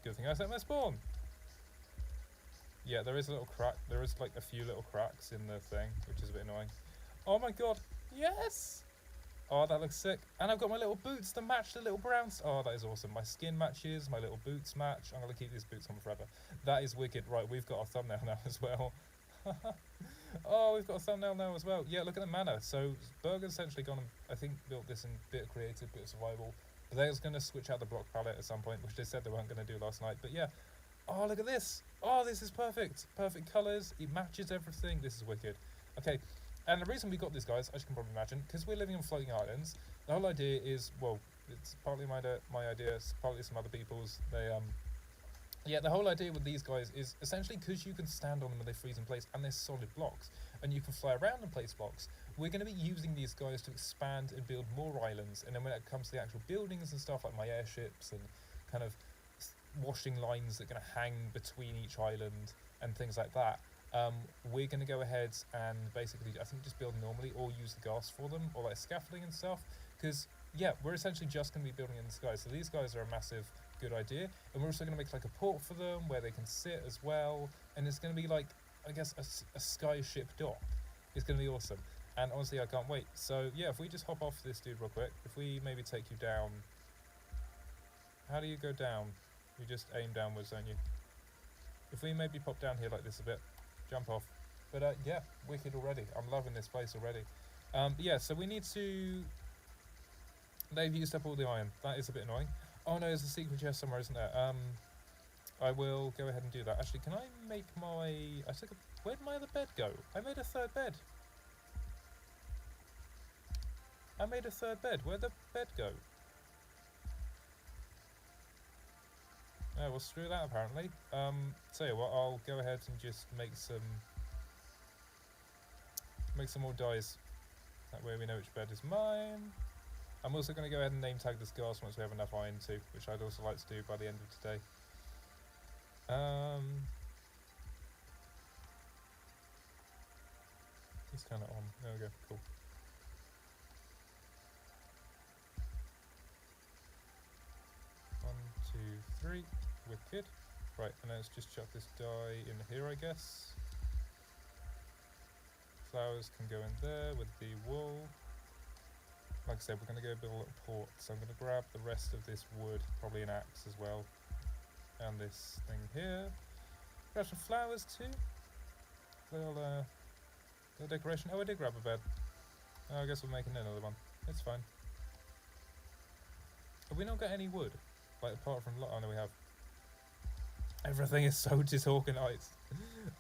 Good thing I set my spawn. Yeah, there is a little crack. There is like a few little cracks in the thing, which is a bit annoying. Oh my god, yes! Oh, that looks sick. And I've got my little boots that match the little browns. Oh, that is awesome. My skin matches, my little boots match. I'm going to keep these boots on forever. That is wicked. Right, we've got a thumbnail now as well. Oh, we've got a thumbnail now as well. Yeah, look at the mana. So, Burger's essentially gone and, I think, built this in a bit of creative, bit of survival. But they're going to switch out the block palette at some point, which they said they weren't going to do last night. But yeah. Oh, look at this. Oh, this is perfect. Perfect colours. It matches everything. This is wicked. Okay. And the reason we got these guys, as you can probably imagine, because we're living on floating islands, the whole idea is, well, it's partly my idea, it's partly some other people's. Yeah, the whole idea with these guys is essentially because you can stand on them and they freeze in place, and they're solid blocks. and you can fly around and place blocks. We're going to be using these guys to expand and build more islands, and then when it comes to the actual buildings and stuff, like my airships and kind of washing lines that are going to hang between each island and things like that, we're going to go ahead and basically, I think, just build normally or use the gas for them, or like scaffolding and stuff, because yeah, we're essentially just going to be building in the sky. So these guys are a massive good idea, and we're also going to make like a port for them where they can sit as well, and it's going to be like, I guess, a sky ship dock. It's going to be awesome, and honestly I can't wait. So yeah, if we just hop off this dude real quick, if we maybe take you down, how do you go down? You just aim downwards, don't you? If we maybe pop down here like this a bit, jump off. But yeah, wicked already. I'm loving this place already. Yeah, so we need to... They've used up all the iron. That is a bit annoying. Oh no, there's a secret chest somewhere, isn't there? I will go ahead and do that. Actually, can I make my... Where'd my other bed go? I made a third bed. Where'd the bed go? Oh, well, screw that, apparently. Tell you what, I'll go ahead and just make some more dyes. That way we know which bed is mine. I'm also going to go ahead and name tag this gas once we have enough iron too, which I'd also like to do by the end of today. It's kind of on. There we go. Cool. One, two, three. Wicked. Right, and let's just chuck this dye in here, I guess. Flowers can go in there with the wool. Like I said, we're going to go build a little port, so I'm going to grab the rest of this wood, probably an axe as well, and this thing here. Grab some flowers too. Little decoration. Oh, I did grab a bed. Oh, I guess we're making another one. It's fine. Have we not got any wood? Like, apart from... Oh, no, we have. Everything is so disorganized.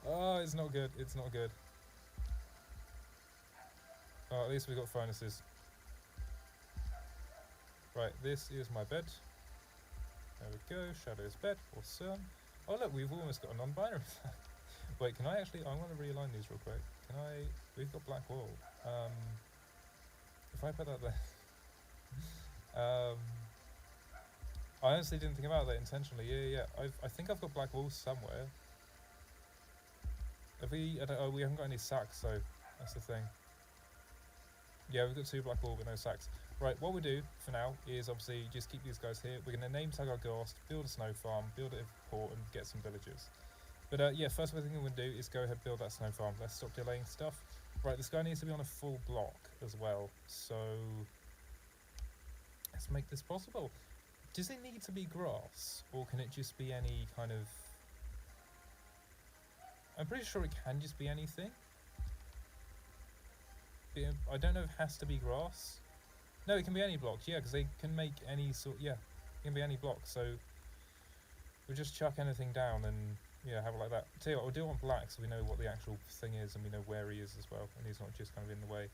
Oh, it's not good. It's not good. Oh, at least we've got furnaces. Right, this is my bed. There we go. Shadow's bed. Awesome. Oh, look, we've almost got a non-binary. Wait, can I actually... I want to realign these real quick. Can I... We've got black wool. If I put that there... I honestly didn't think about that intentionally. Yeah. I think I've got black wool somewhere. Have we... Oh, we haven't got any sacks, though. That's the thing. Yeah, we've got 2 black wool, but no sacks. Right, what we do for now is obviously just keep these guys here. We're going to name tag our ghast, build a snow farm, build a port, and get some villagers. But yeah, first thing we're going to do is go ahead and build that snow farm. Let's stop delaying stuff. Right, this guy needs to be on a full block as well. So let's make this possible. Does it need to be grass, or can it just be any kind of... I'm pretty sure it can just be anything. I don't know if it has to be grass. No, it can be any blocks, yeah, because they can make any sort... Yeah, it can be any block, so we'll just chuck anything down and, yeah, have it like that. Tell you what, we'll do it on black so we know what the actual thing is and we know where he is as well, and he's not just kind of in the way.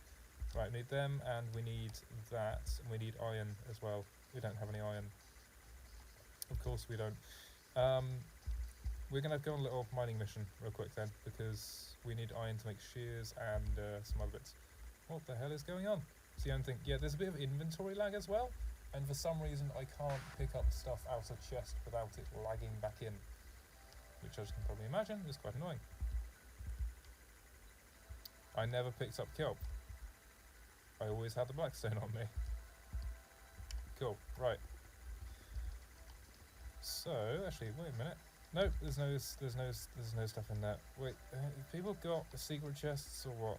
Right, we need them, and we need that, and we need iron as well. We don't have any iron. Of course we don't. We're going to go on a little mining mission real quick then, because we need iron to make shears and some other bits. What the hell is going on? It's the only thing. Yeah, there's a bit of inventory lag as well, and for some reason I can't pick up stuff out of chest without it lagging back in, which, as you can probably imagine, is quite annoying. I never picked up kelp. I always had the blackstone on me. Cool, right. So, actually, wait a minute. Nope, there's no stuff in there. Wait, have people got secret chests or what?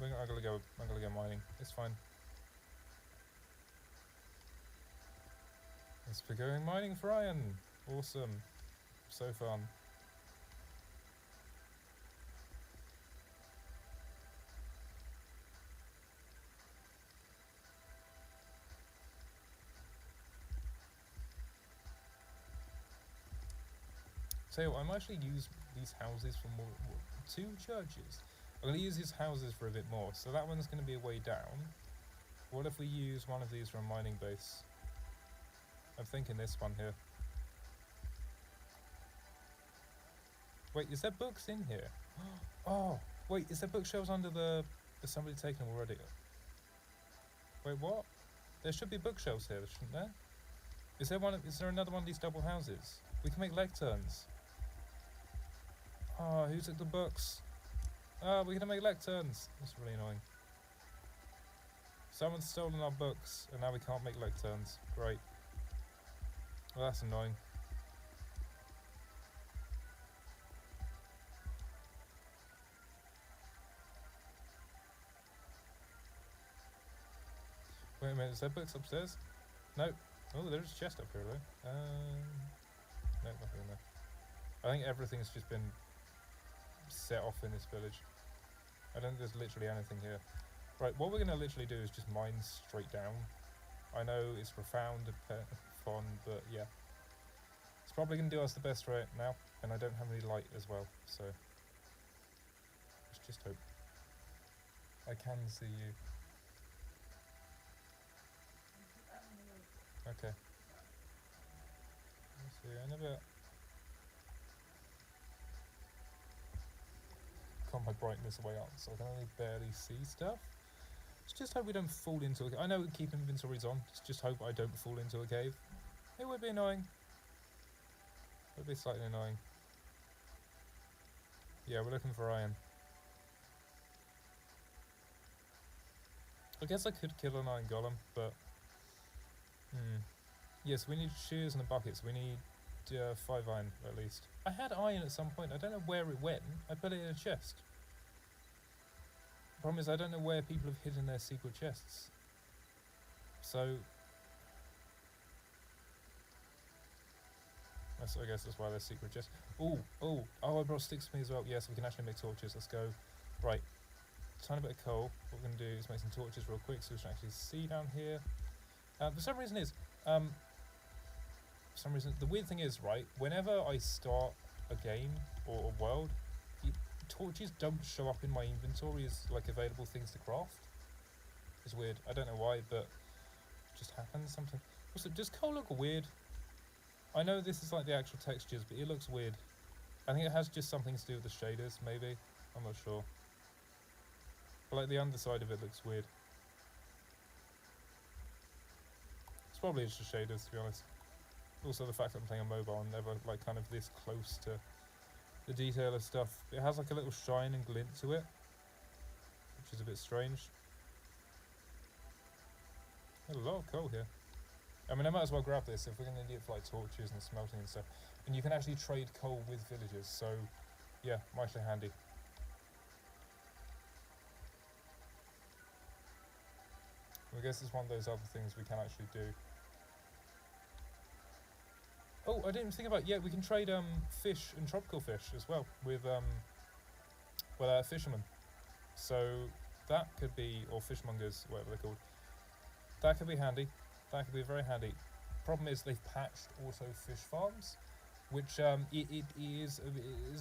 I'm gonna go mining. It's fine. Yes, we're going mining for iron. Awesome. So fun. Tell you what, I might actually use these houses for more 2 churches. I'm going to use these houses for a bit more, so that one's going to be a way down. What if we use one of these for a mining base? I'm thinking this one here. Wait, is there books in here? Oh, Wait, is there bookshelves under the... Has somebody taken them already? Wait, what? There should be bookshelves here, shouldn't there? Is there another one of these double houses? We can make lecterns. Oh, who took the books? Oh, we're gonna make lecterns. That's really annoying. Someone's stolen our books, and now we can't make lecterns. Great. Well, that's annoying. Wait a minute, is there books upstairs? No. Oh, there's a chest up here though. No, nothing in there. I think everything's just been set off in this village. I don't think there's literally anything here. Right, what we're going to literally do is just mine straight down. I know it's profound fun, but yeah. It's probably going to do us the best right now, and I don't have any light as well, so... Let's just hope. I can see you. Okay. Let's see you in a bit. Got my brightness way up, so I can only barely see stuff. Let's just hope we don't fall into a cave. I know keep inventories on. Let's just hope I don't fall into a cave. It would be annoying. It would be slightly annoying. Yeah, we're looking for iron. I guess I could kill an iron golem, but... Yes, we need shears and a bucket, so we need 5 iron at least. I had iron at some point. I don't know where it went. I put it in a chest. The problem is I don't know where people have hidden their secret chests. So... I guess that's why they're secret chests. Oh, I brought sticks with me as well. Yes, we can actually make torches. Let's go. Right. Tiny bit of coal. What we're going to do is make some torches real quick so we can actually see down here. For some reason the weird thing is, right, whenever I start a game or a world, torches don't show up in my inventory as like available things to craft. It's weird. I don't know why, but it just happens sometimes. Also, does coal look weird? I know this is like the actual textures, but it looks weird. I think it has just something to do with the shaders, maybe. I'm not sure. But like the underside of it looks weird. It's probably just the shaders, to be honest. Also the fact that I'm playing on mobile and never like kind of this close to the detail of stuff. It has like a little shine and glint to it, which is a bit strange. There's a lot of coal here. I mean, I might as well grab this if we're going to need it for like torches and smelting and stuff. And you can actually trade coal with villagers, so yeah, mightily handy. I guess it's one of those other things we can actually do. Oh, I didn't even think about, yeah, we can trade fish and tropical fish as well with fishermen. So that could be, or fishmongers, whatever they're called. That could be handy. That could be very handy. Problem is they've patched also fish farms, which it is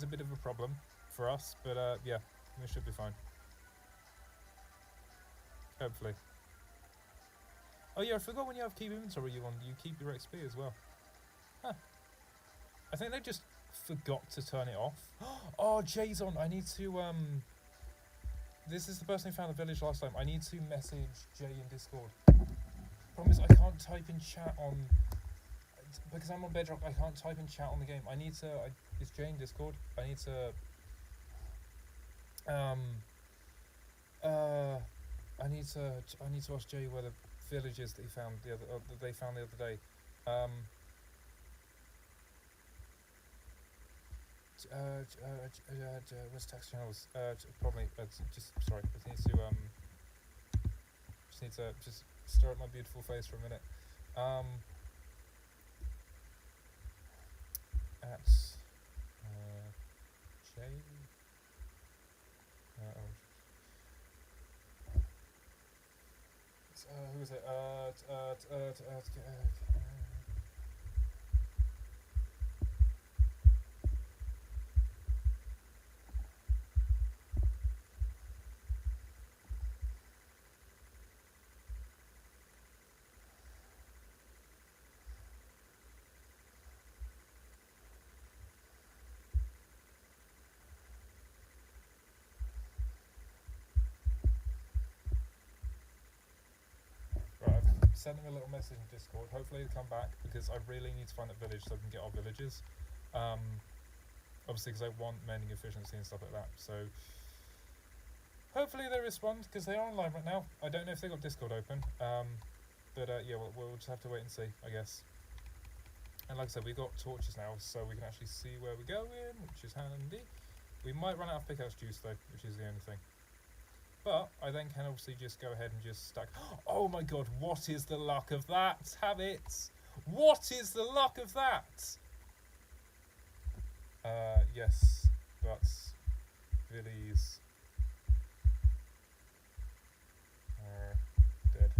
a bit of a problem for us, but yeah, we should be fine. Hopefully. Oh yeah, I forgot when you have keep inventory you keep your XP as well. Huh. I think they just forgot to turn it off. Oh, Jay's on. I need to this is the person who found the village last time. I need to message Jay in Discord. Problem is I can't type in chat on because I'm on Bedrock. I can't type in chat on the game. I need to. Is Jay in Discord? I need to. I need to ask Jay where the village is that he found the other day. Where's text channels? Probably. Just sorry. Just need to stare at my beautiful face for a minute. At J. Who is it? sent them a little message in Discord. Hopefully they come back, because I really need to find that village so I can get our villages. Obviously, because I want mending efficiency and stuff like that. So hopefully they respond, because they are online right now. I don't know if they got Discord open. But yeah, we'll just have to wait and see, I guess. And like I said, we got torches now, so we can actually see where we're going, which is handy. We might run out of pickaxe juice though, which is the only thing. But I then can obviously just go ahead and just stack. Oh my god, what is the luck of that? Have it! What is the luck of that? Yes, but Villies are dead.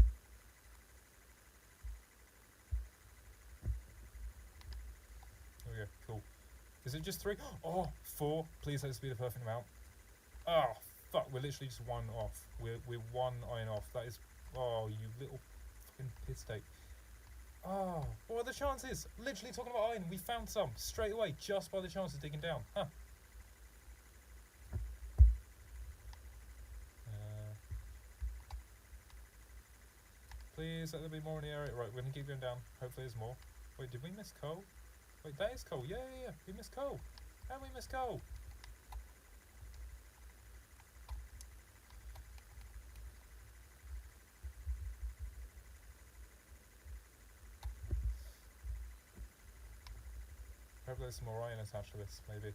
Okay, cool. Is it just 3? Oh, 4. Please let this be the perfect amount. Oh, fuck. We're literally just 1 off. We're 1 iron off. That is... Oh, you little fucking piss take. Oh, what are the chances? Literally talking about iron. We found some straight away just by the chance of digging down. Huh. Please let there be more in the area. Right, we're going to keep going down. Hopefully there's more. Wait, did we miss coal? Wait, that is coal. Yeah. We missed coal. How did we miss coal? Hopefully there's some more iron attached to this, maybe.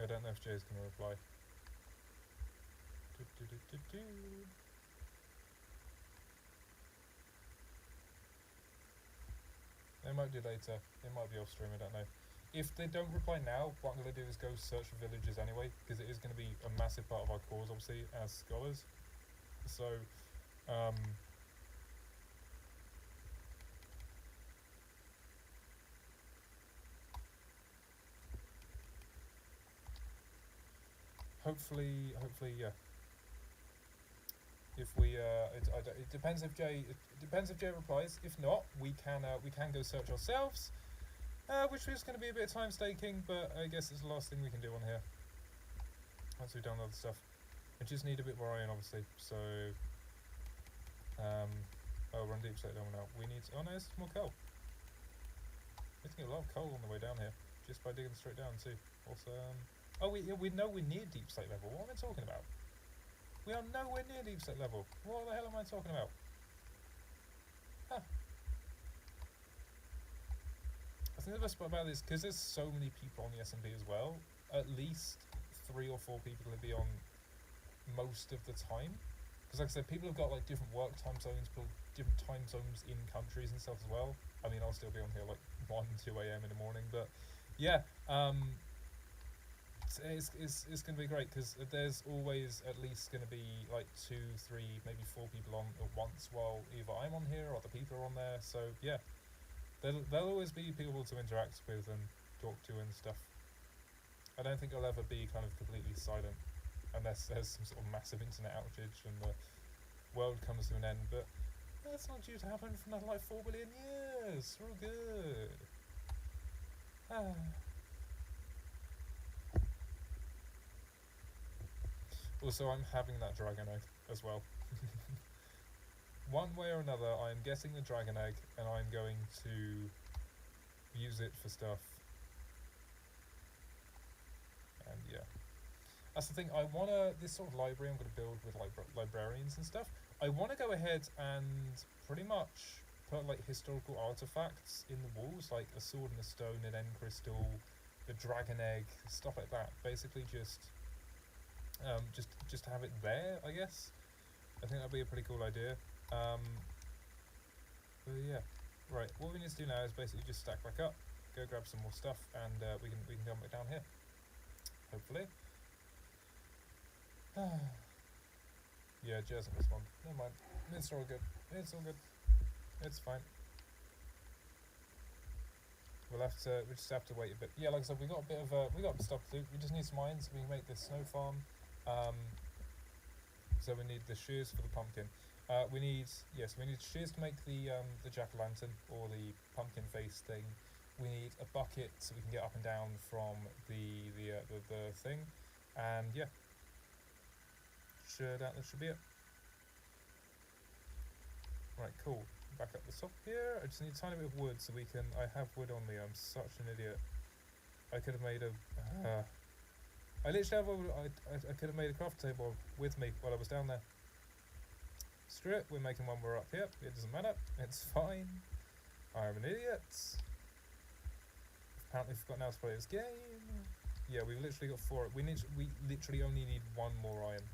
I don't know if Jay's going to reply. They might do later. It might be off stream, I don't know. If they don't reply now, what I'm going to do is go search for villages anyway, because it is going to be a massive part of our cause, obviously, as scholars. So, hopefully, yeah. If we, it depends if Jay replies. If not, we can go search ourselves, which is going to be a bit of time staking, but I guess it's the last thing we can do on here. Once we've done other stuff, we just need a bit more iron, obviously. So, oh, run deep slate down now. We need. Oh no, there's more coal. We're getting a lot of coal on the way down here, just by digging straight down too. Awesome. Oh, we know we're near deep slate level. What am I talking about? We are nowhere near deep slate level. What the hell am I talking about? Huh. I think the best part about this, because there's so many people on the SMP as well, at least 3 or 4 people will be on most of the time. Because like I said, people have got like different work time zones, different time zones in countries and stuff as well. I mean, I'll still be on here like 1, 2 a.m. in the morning, but yeah, it's going to be great, because there's always at least going to be like 2, 3, maybe 4 people on at once, while either I'm on here or other people are on there. So yeah, there'll always be people to interact with and talk to and stuff. I don't think it'll ever be kind of completely silent, unless there's some sort of massive internet outage and the world comes to an end, but that's not due to happen for another like 4 billion years. We're all good. Also, I'm having that dragon egg as well. One way or another, I'm getting the dragon egg, and I'm going to use it for stuff. And yeah, that's the thing. I wanna, this sort of library I'm gonna build with like librarians and stuff. I wanna go ahead and pretty much put like historical artifacts in the walls, like a sword and a stone, an end crystal, a dragon egg, stuff like that. Basically, just to have it there, I guess. I think that'd be a pretty cool idea. But yeah, right. What we need to do now is basically just stack back up, go grab some more stuff, and we can come back down here. Hopefully. Yeah, Jay doesn't respond. Never mind. It's all good. It's all good. It's fine. We just have to wait a bit. Yeah, like I said, we got stuff to do. We just need some iron so we can make this snow farm. So we need the shears for the pumpkin. We need shears to make the jack-o'-lantern or the pumpkin face thing. We need a bucket so we can get up and down from the thing. And yeah, that should be it. Right, cool. Back up the top here. I just need a tiny bit of wood so we can... I have wood on me. I'm such an idiot. I could have made a... I literally have I could have made a craft table with me while I was down there. Screw it, we're making one more up here. It doesn't matter. It's fine. I'm an idiot. Apparently forgotten how to play this game. Yeah, we've literally got 4. We literally only need 1 more iron.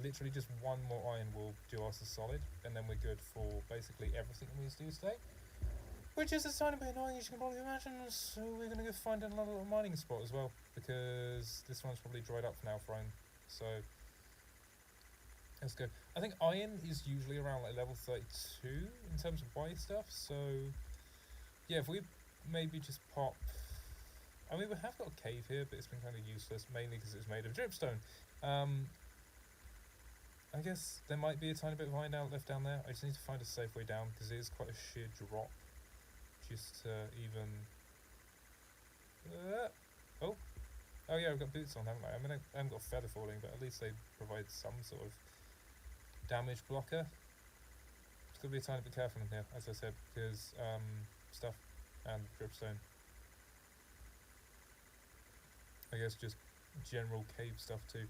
Literally just 1 more iron will do us a solid, and then we're good for basically everything we need to do today. Which is a tiny bit annoying, as you can probably imagine, so we're going to go find another little mining spot as well, because this one's probably dried up for now for iron, so let's go. I think iron is usually around like level 32 in terms of buy stuff, so yeah, if we maybe just pop... I mean, we have got a cave here, but it's been kind of useless, mainly because it's made of dripstone. I guess there might be a tiny bit of iron left down there. I just need to find a safe way down, because it is quite a sheer drop. Just to even... Oh yeah, I've got boots on, haven't I? I mean, I haven't got feather falling, but at least they provide some sort of damage blocker. Just gotta be a tiny bit careful in here, as I said, because stuff and dripstone. I guess just general cave stuff too.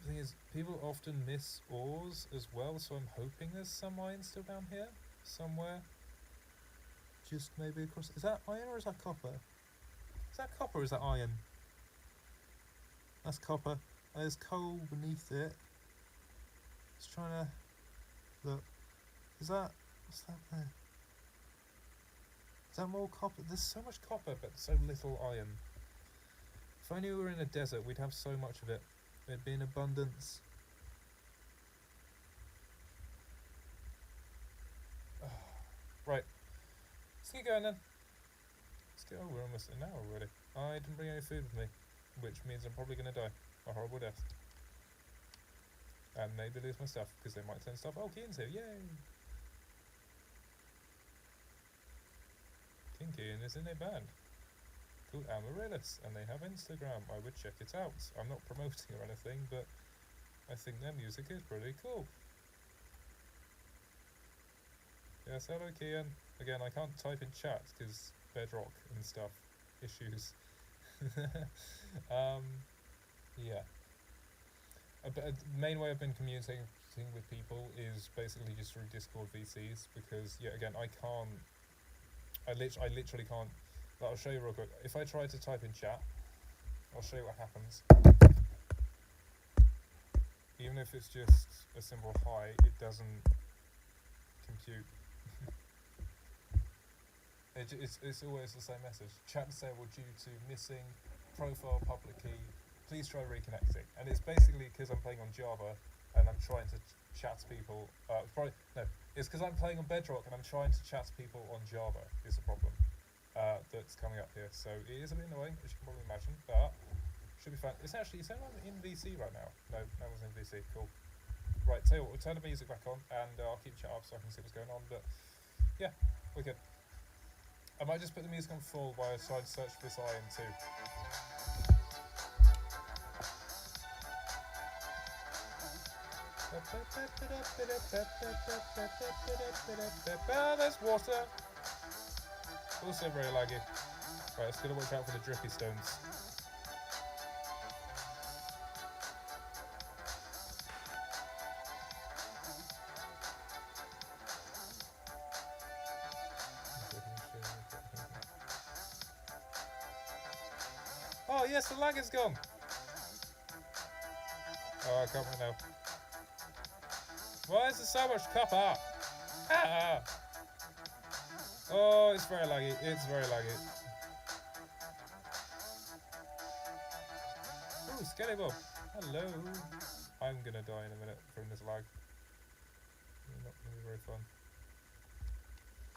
The thing is, people often miss ores as well, so I'm hoping there's some iron still down here somewhere. Just maybe across... Is that iron or is that copper? Is that copper or is that iron? That's copper. There's coal beneath it. Just trying to look. Is that... What's that there? Is that more copper? There's so much copper but so little iron. If I knew we were in a desert, we'd have so much of it. It'd be in abundance. Right. Let's keep going then. Let's go. Oh, we're almost an hour already. I didn't bring any food with me, which means I'm probably going to die a horrible death. And maybe lose my stuff, because they might turn stuff. Oh, Keaton's here. Yay! King Keaton is in a band called Amaryllis, and they have Instagram. I would check it out. I'm not promoting or anything, but I think their music is pretty cool. Yes, hello Kian. Again, I can't type in chat because bedrock and stuff issues. Yeah. The main way I've been communicating with people is basically just through Discord VCs, because yeah, again, I literally can't. But I'll show you real quick. If I try to type in chat, I'll show you what happens. Even if it's just a simple hi, it doesn't compute. It's always the same message. Chat disabled due to missing profile public key. Please try reconnecting. And it's basically because I'm playing on Java and I'm trying to chat to people. It's because I'm playing on Bedrock and I'm trying to chat to people on Java is the problem that's coming up here. So it is a bit annoying, as you can probably imagine, but should be fine. It's anyone in VC right now? No one's in VC. Cool. Right, tell you what, we'll turn the music back on and I'll keep chat up so I can see what's going on. But yeah, we're good. I might just put the music on full while I try to search for this iron too. There's water. Also very laggy. Right, let's gotta watch out for the drippy stones. Oh yes, the lag is gone. Oh, I can't wait now. Why is there so much copper? Ah! Oh, it's very laggy. It's very laggy. Oh, Skelly Bob. Hello. I'm gonna die in a minute from this lag. Not gonna be very fun.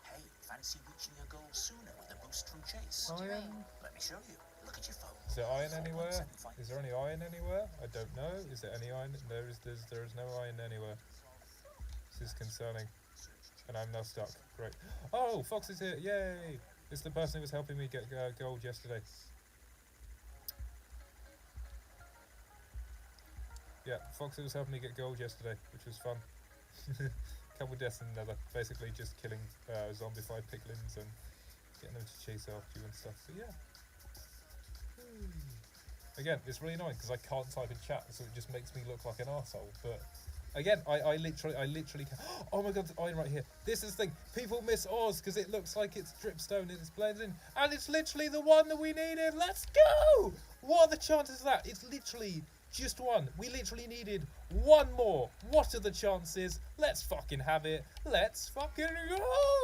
Hey, fancy reaching your goal sooner with a boost from Chase? Iron? Let me show you. Look at your phone. Is there iron anywhere? Is there any iron anywhere? I don't know. Is there any iron? There is no iron anywhere. This is concerning. And I'm now stuck. Great. Oh, Fox is here. Yay! It's the person who was helping me get gold yesterday. Yeah, Fox was helping me get gold yesterday, which was fun. couple deaths in the nether. Basically just killing zombified piglins and getting them to chase after you and stuff. But yeah. Again, it's really annoying because I can't type in chat, so it just makes me look like an arsehole. But again, I literally can. Oh my god, the iron right here. This is the thing. People miss ores because it looks like it's dripstone and it's blended in. And it's literally the one that we needed. Let's go! What are the chances of that? It's literally just one. We literally needed one more. What are the chances? Let's fucking have it. Let's fucking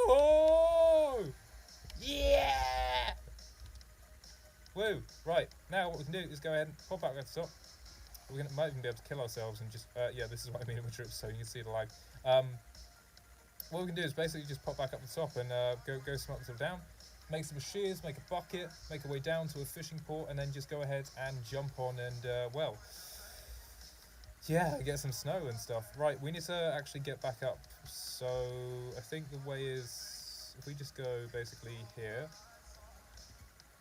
go! Yeah! Woo! Right, now what we can do is go ahead and pop back at the top. Might even be able to kill ourselves and just, yeah, this is what I mean with drips, so you can see the lag. What we can do is basically just pop back up the top and go smoke them down, make some shears, make a bucket, make our way down to a fishing port, and then just go ahead and jump on and, well, yeah, get some snow and stuff. Right, we need to actually get back up, so I think the way is, if we just go basically here,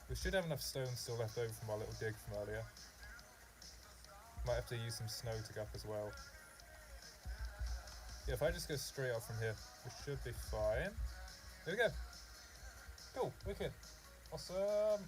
we should have enough stone still left over from our little dig from earlier. Might have to use some snow to go up as well. Yeah, if I just go straight up from here, we should be fine. There we go. Cool, wicked. Awesome.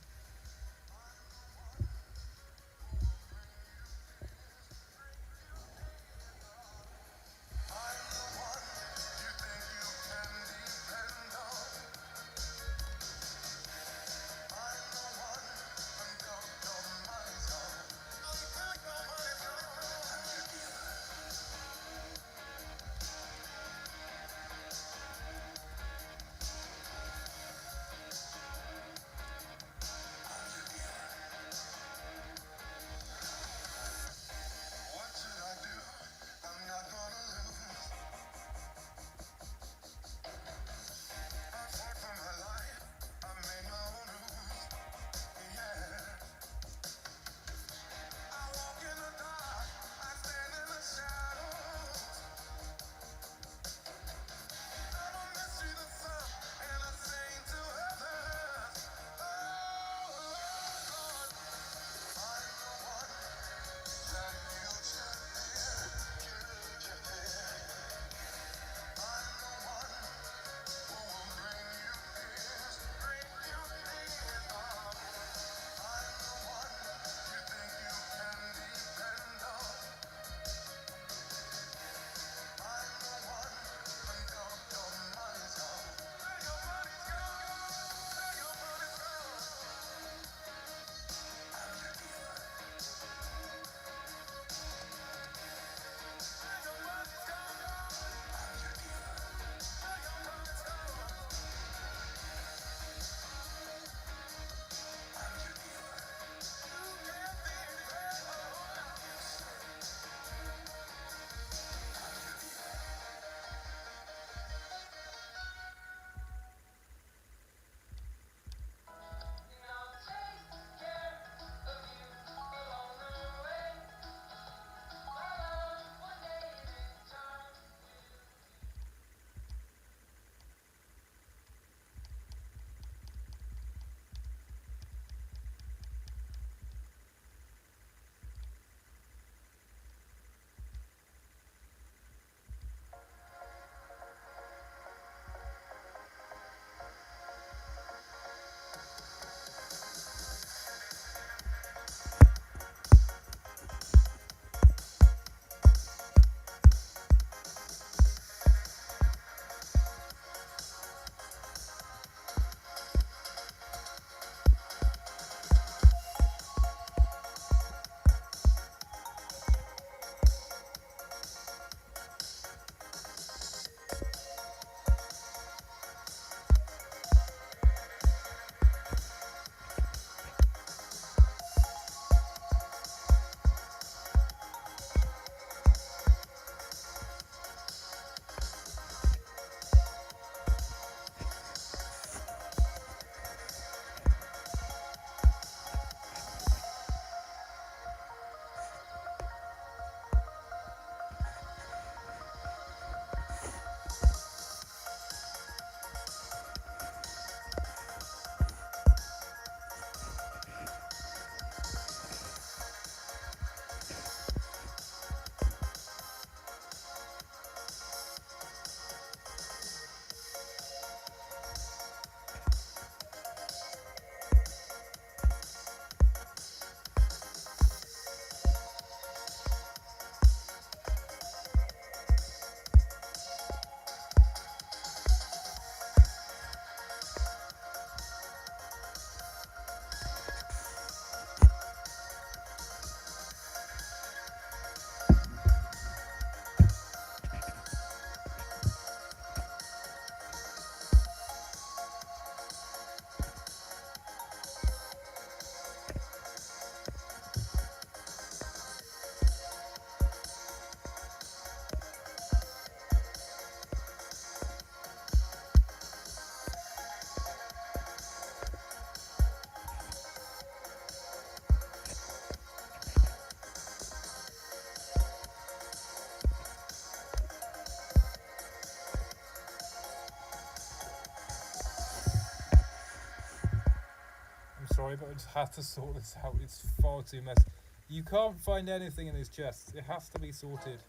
sorry, but I just have to sort this out. It's far too messy. You can't find anything in his chest. It has to be sorted.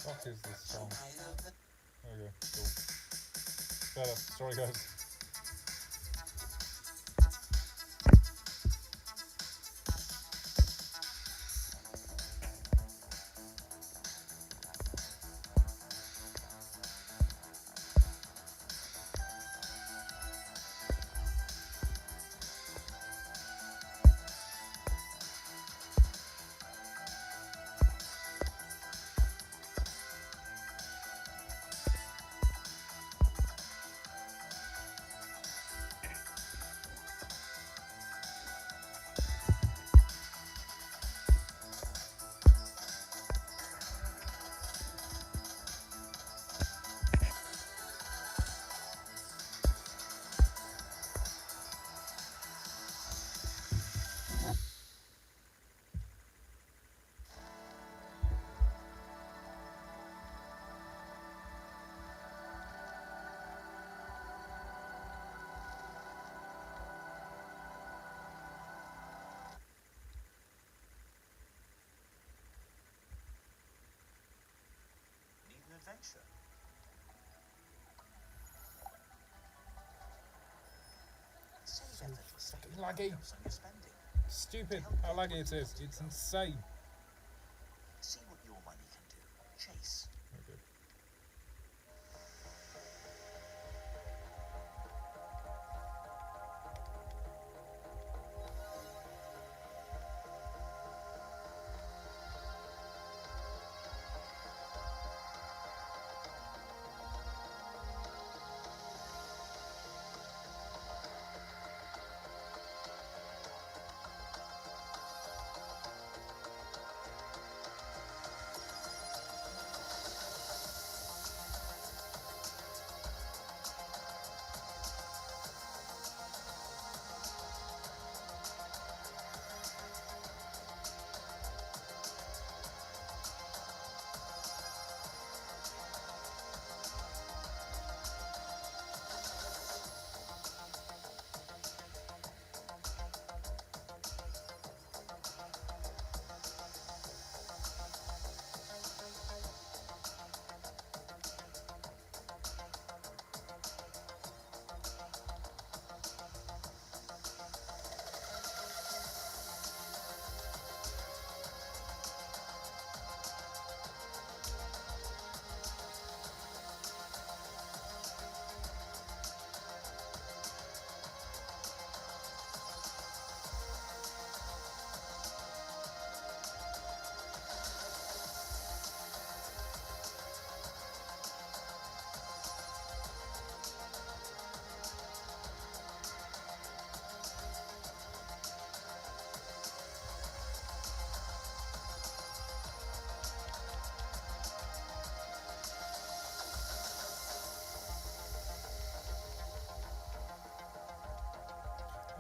What is this song? Okay, cool. Better. Sorry, guys. Need an adventure? Save a little saving Laggy. helps on your spending. Stupid how laggy it is. It's insane. See what your money can do. Chase. Okay.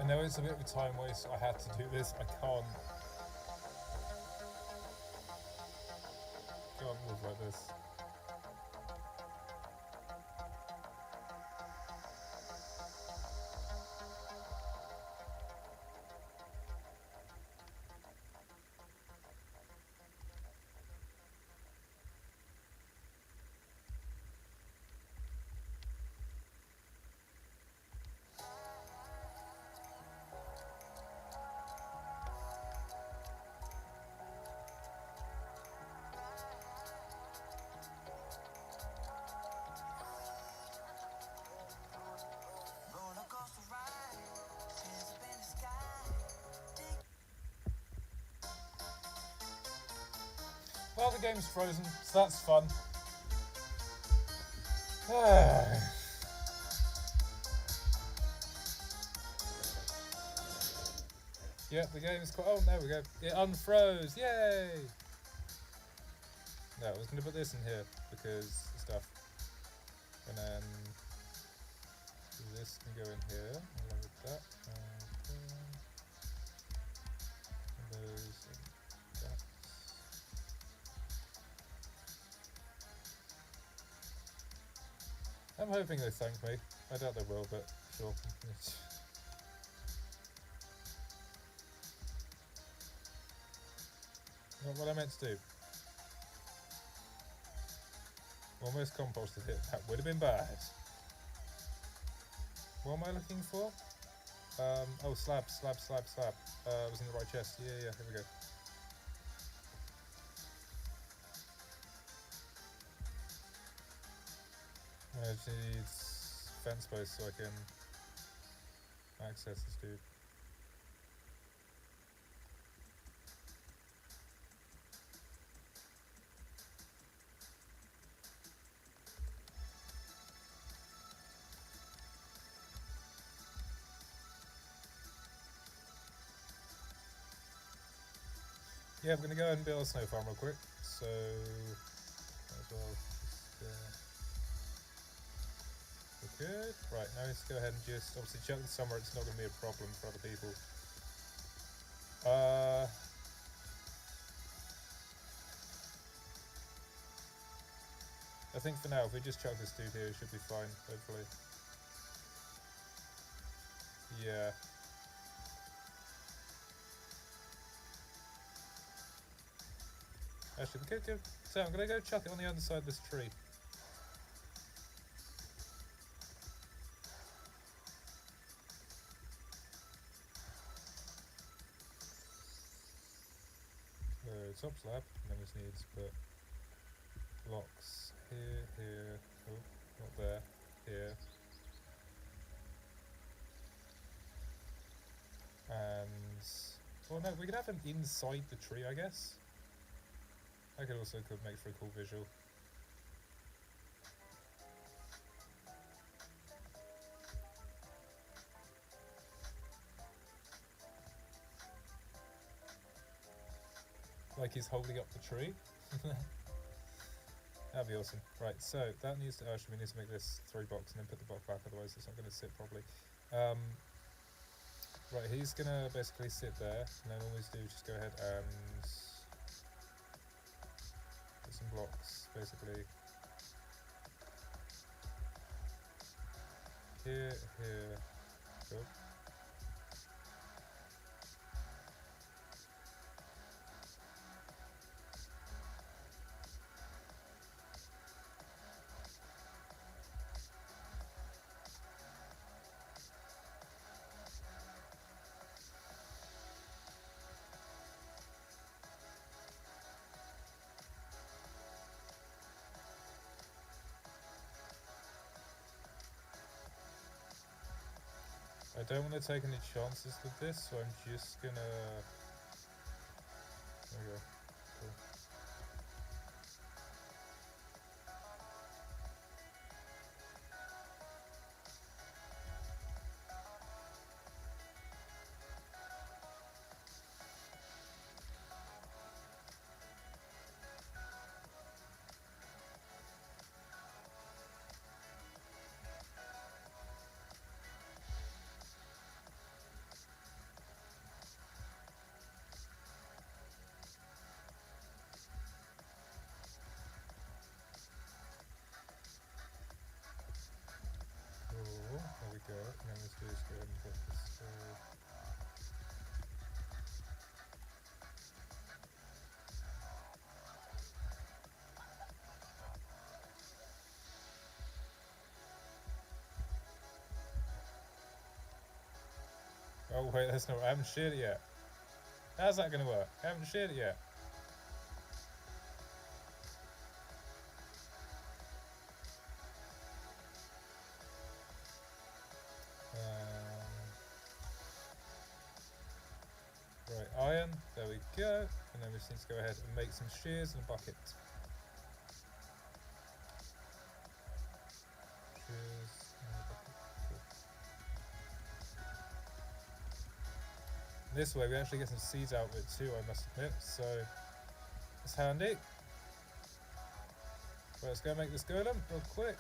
And now it's a bit of a time waste. I had to do this. I can't move like this. Well, the game's frozen, so that's fun. Yeah, the game is quite. Oh, there we go. It unfroze. Yay! No, I was going to put this in here because stuff. And then this can go in here along with that. And those and that. I'm hoping they thank me. I doubt they will, but sure. Not what I meant to do. Almost composted it. That would have been bad. What am I looking for? Oh, slab. I was in the right chest. Yeah, here we go. I just need fence posts so I can access this dude. Yeah, I'm going to go ahead and build a snow farm real quick. So, might as well just, we're good. Right, now let's go ahead and just, obviously chuck this somewhere it's not going to be a problem for other people. I think for now, if we just chuck this dude here, it should be fine, hopefully. Yeah. Actually, go. So I'm going to go chuck it on the other side of this tree. Top slab, and then just needs to put blocks here, oh, not there, here. And, well no, we can have them inside the tree, I guess. That could also make for a cool visual. Like he's holding up the tree. That'd be awesome. Right, so that needs to, actually we need to make this 3 blocks and then put the block back, otherwise it's not going to sit properly. Right, he's going to basically sit there, and then all we do is just go ahead and put some blocks, basically. Here, cool. I don't want to take any chances with this, so I'm just gonna... There we go. Cool. Wait, that's not. I haven't shared it yet. How's that gonna work? I haven't shared it yet. Right, iron. There we go. And then we just need to go ahead and make some shears and a bucket. Shears and a bucket. Cool. This way we actually get some seeds out of it too, I must admit. So it's handy. Right, let's go make this golem real quick.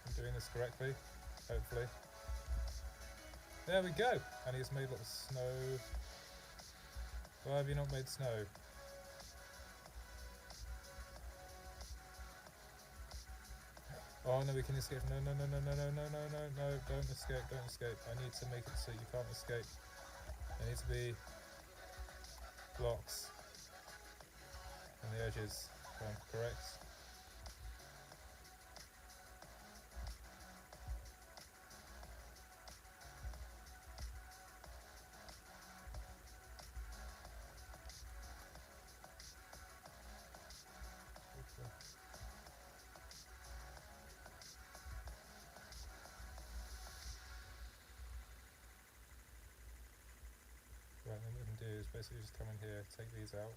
I'm doing this correctly, hopefully. There we go. And he's made a lot of snow. Why have you not made snow? Oh no, we can escape. No, no, no, no, no, no, no, no, no, no. Don't escape, don't escape. I need to make it so you can't escape. There need to be blocks on the edges, if I'm correct. Right, then what we can do is basically just come in here, take these out.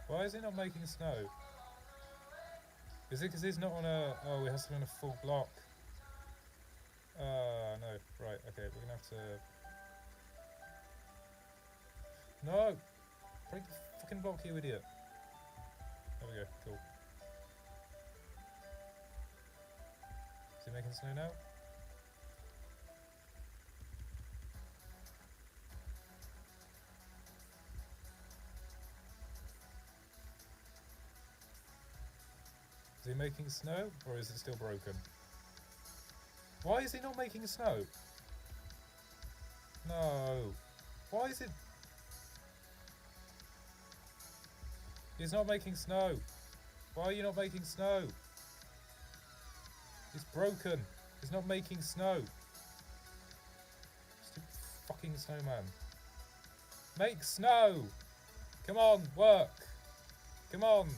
Why is he not making snow? Is it because he's not on a... Oh, he has to be on a full block. No. Right, okay, we're gonna have to... No! Break the fucking block, you idiot. There we go, cool. Is he making snow now? Is he making snow, or is it still broken? Why is he not making snow? No. Why is it... He's not making snow. Why are you not making snow? It's broken. He's not making snow. Stupid fucking snowman. Make snow! Come on, work! Come on!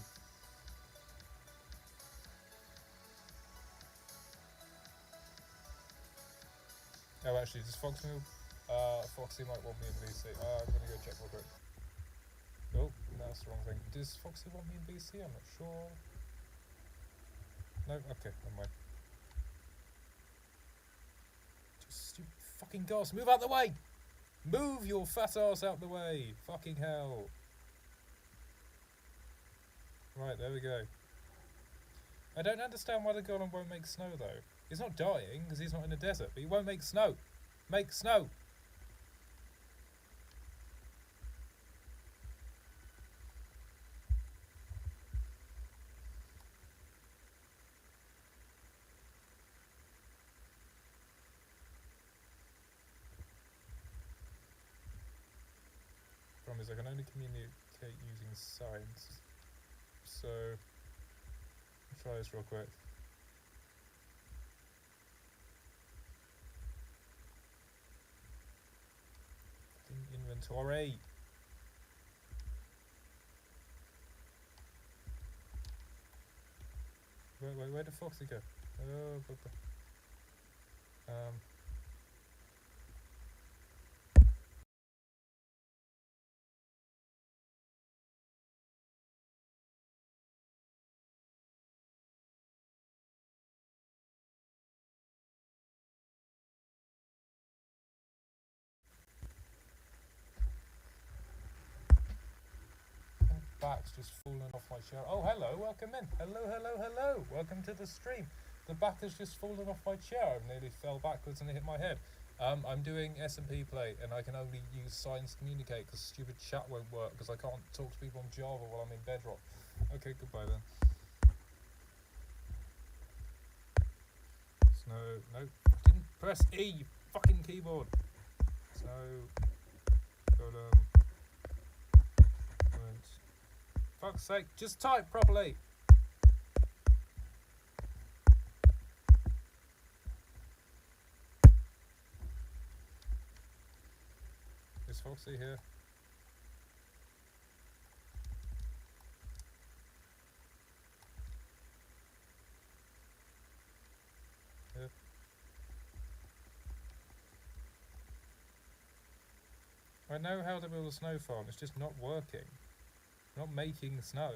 Oh, actually, does Foxy might want me in BC. I'm gonna go check real quick. Oh, that's the wrong thing. Does Foxy want me in BC? I'm not sure. No? Okay, never mind. Just stupid fucking goss. Move out the way! Move your fat ass out the way! Fucking hell. Right, there we go. I don't understand why the golem won't make snow, though. He's not dying, because he's not in a desert, but he won't make snow. Make snow! Problem is, I can only communicate using signs. So, I'll try this real quick. Inventory. Wait, where did Foxy go? Oh, back's just fallen off my chair. Oh, hello, welcome in. Hello, hello, hello. Welcome to the stream. The back has just fallen off my chair. I nearly fell backwards and it hit my head. I'm doing S&P play and I can only use signs to communicate because stupid chat won't work because I can't talk to people on Java while I'm in Bedrock. Okay, goodbye then. Snow, no, I didn't press E, you fucking keyboard. Snow, golem. Fuck's sake, just type properly! Is Foxy here? Yep. I know how to build a snow farm, it's just not working. Not making snow.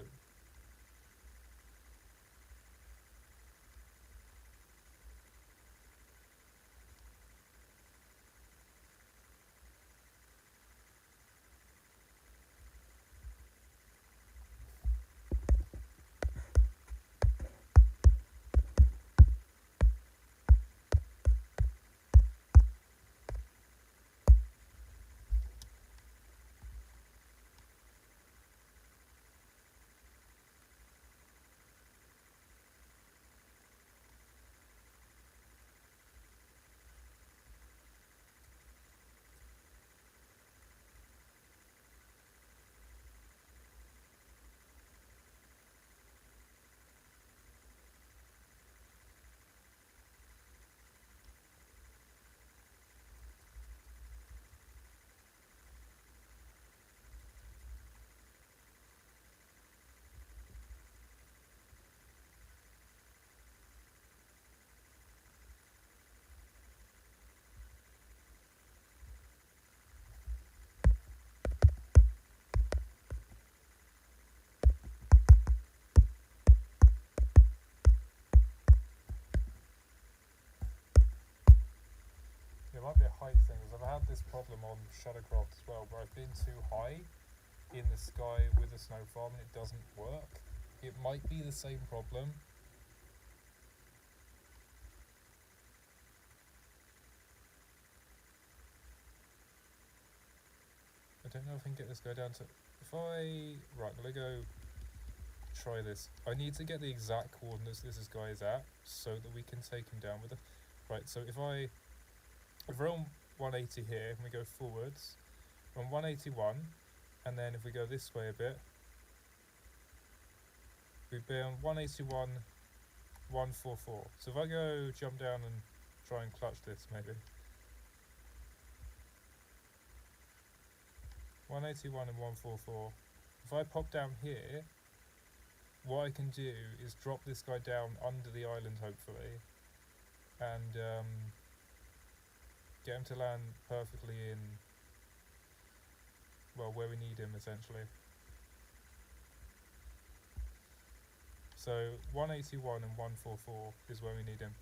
It might be a height thing, because I've had this problem on Shuttercraft as well, where I've been too high in the sky with a snow farm and it doesn't work. It might be the same problem. I don't know if I can get this guy down to... Right, I'm gonna go try this. I need to get the exact coordinates this guy is at, so that we can take him down with it. Right, so if we're on 180 here, and we go forwards, we're on 181, and then if we go this way a bit, we'd be on 181, 144. So if I go jump down and try and clutch this, maybe. 181 and 144. If I pop down here, what I can do is drop this guy down under the island, hopefully, and get him to land perfectly in, well, where we need him, essentially. So 181 and 144 is where we need him.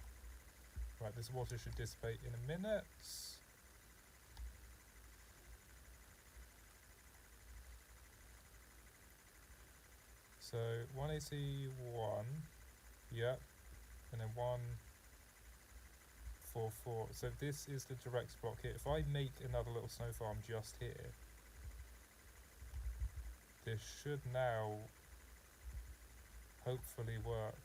Right, this water should dissipate in a minute. So 181, yep, and then 144. So this is the direct block here. If I make another little snow farm just here, this should now hopefully work.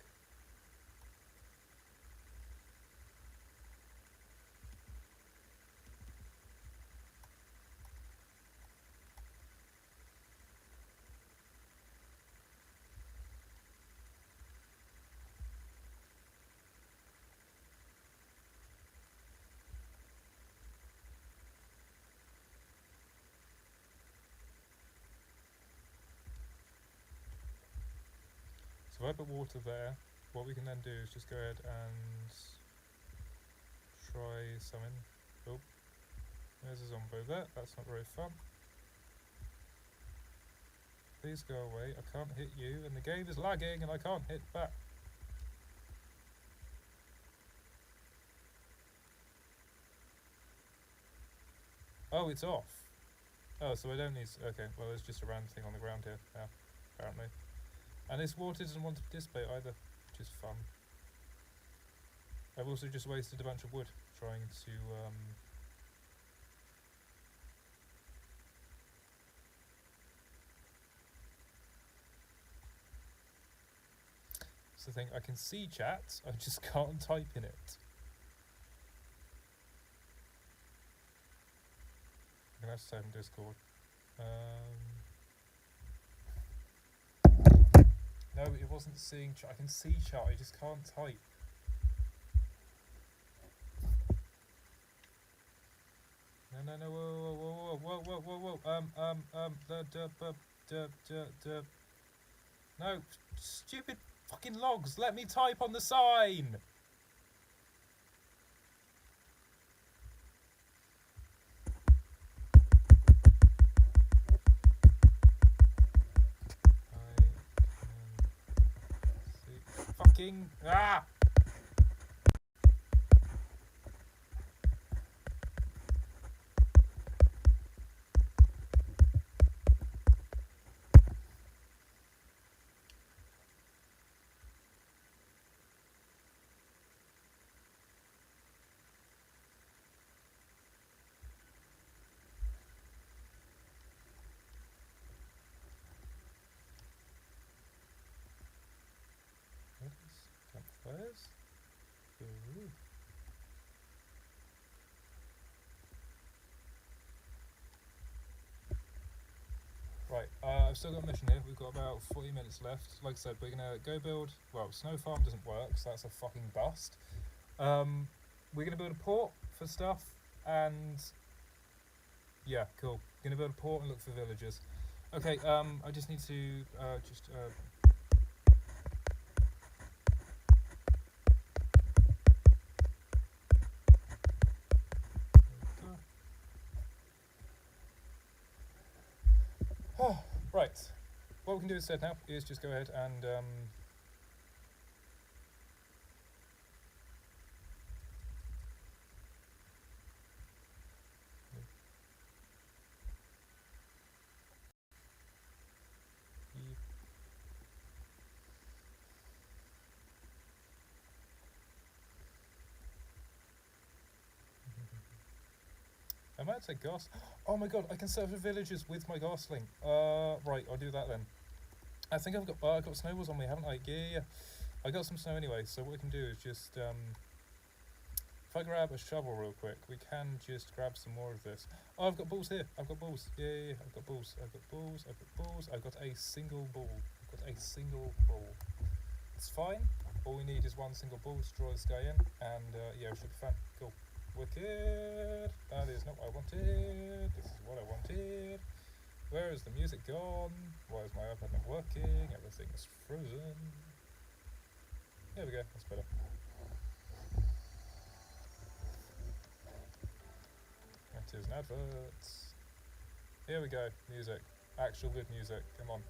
So if I put water there, what we can then do is just go ahead and try something. Oh, there's a zombie there, that's not very fun. Please go away, I can't hit you, and the game is lagging and I can't hit back. Oh, it's off. Oh, so I don't need... Okay, well there's just a random thing on the ground here now, apparently. And this water doesn't want to dissipate either, which is fun. I've also just wasted a bunch of wood trying to... It's the thing, I can see chat, I just can't type in it. I'm gonna have to type in Discord. No, it wasn't seeing chat. I can see chat, I just can't type. No, whoa, No, stupid fucking logs. Let me type on the sign. Fucking ah! Campfires. Ooh. Right, I've still got a mission here. We've got about 40 minutes left. Like I said, we're gonna go build. Well, snow farm doesn't work, so that's a fucking bust. We're gonna build a port for stuff, and yeah, cool. Gonna build a port and look for villagers. Okay, I just need to right. What we can do instead now is just go ahead and I might take gas. Oh my god, I can serve the villagers with my gas link. Right, I'll do that then. I think I've got snowballs on me, haven't I? Yeah. I got some snow anyway, so what we can do is just if I grab a shovel real quick, we can just grab some more of this. Oh, I've got balls here. I've got balls. Yeah. I've got balls. I've got balls. I've got balls. I've got a single ball. I've got a single ball. It's fine. All we need is one single ball to draw this guy in, and yeah, it should be fine. Cool. Wicked. That is not what I wanted. This is what I wanted. Where is the music gone? Why is my iPad not working? Everything is frozen. There we go. That's better. That is an advert. Here we go. Music. Actual good music. Come on.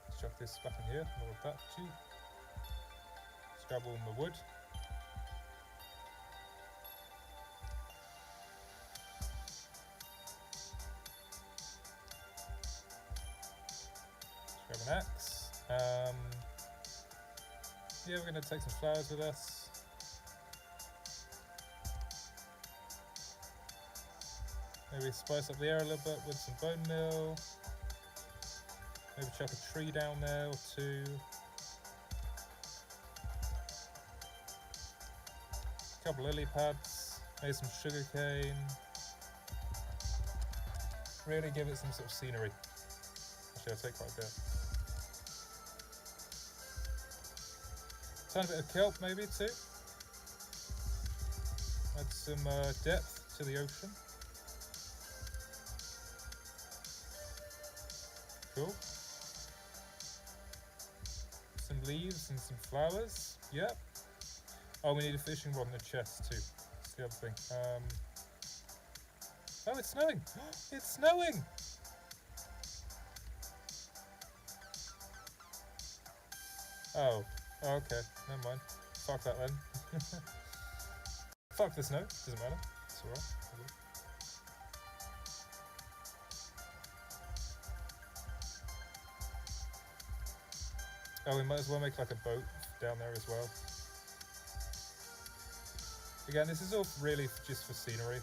Let's chuck this back in here. All of that too. Grab all my wood. Grab an axe. Yeah, we're going to take some flowers with us. Maybe spice up the air a little bit with some bone meal. Maybe chuck a tree down there or two. Couple lily pads, maybe some sugar cane. Really give it some sort of scenery. Actually, I'll take quite a bit. Tiny bit of kelp maybe too. Add some depth to the ocean. Cool. Some leaves and some flowers. Yep. Oh, we need a fishing rod in the chest too. That's the other thing. Oh, it's snowing! It's snowing! Oh, okay. Never mind. Fuck that then. Fuck the snow. Doesn't matter. It's alright. Oh, we might as well make like a boat down there as well. Again, this is all really just for scenery.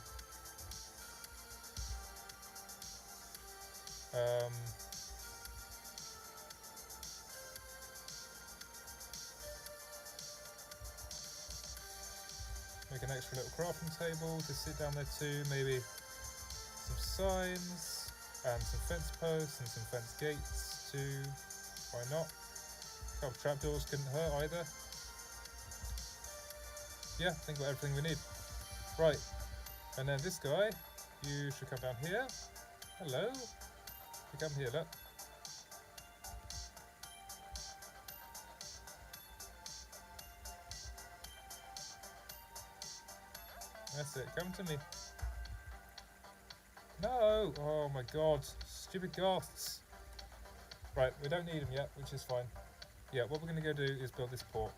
Make an extra little crafting table to sit down there too. Maybe some signs and some fence posts and some fence gates too. Why not? A couple trapdoors couldn't hurt either. Yeah, I think got everything we need. Right, and then this guy, you should come down here. Hello. You come here, look. That's it, come to me. No! Oh my god, stupid ghosts. Right, we don't need them yet, which is fine. Yeah, what we're going to go do is build this port.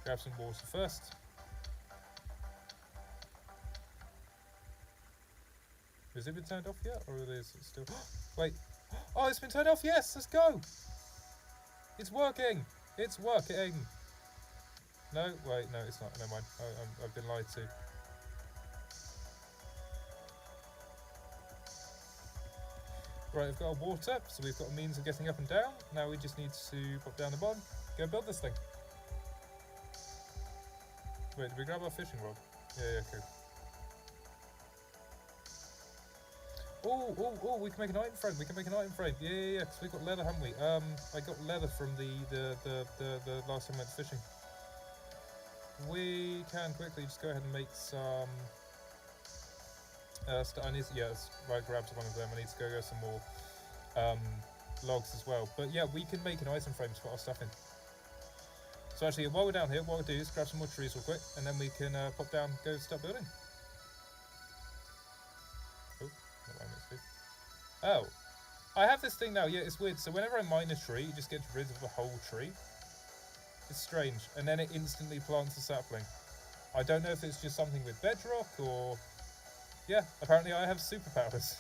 Grab some water first. Has it been turned off yet, or is it still... Wait. Oh, it's been turned off, yes, let's go! It's working! It's working! No, wait, no, it's not, never mind. I've been lied to. Right, we've got our water, so we've got a means of getting up and down. Now we just need to pop down the bottom, go build this thing. Wait, did we grab our fishing rod? Yeah, cool. Oh, we can make an item frame. We can make an item frame. Yeah, because we've got leather, haven't we? I got leather from the last time I went fishing. We can quickly just go ahead and make some... I need to, I grabbed one of them. I need to go get some more logs as well. But yeah, we can make an item frame to put our stuff in. So actually, while we're down here, what we'll do is grab some more trees real quick, and then we can pop down, go start building. Oh, not what I meant to do. Oh, I have this thing now. Yeah, it's weird. So whenever I mine a tree, it just gets rid of the whole tree. It's strange, and then it instantly plants a sapling. I don't know if it's just something with bedrock or... Yeah, apparently I have superpowers.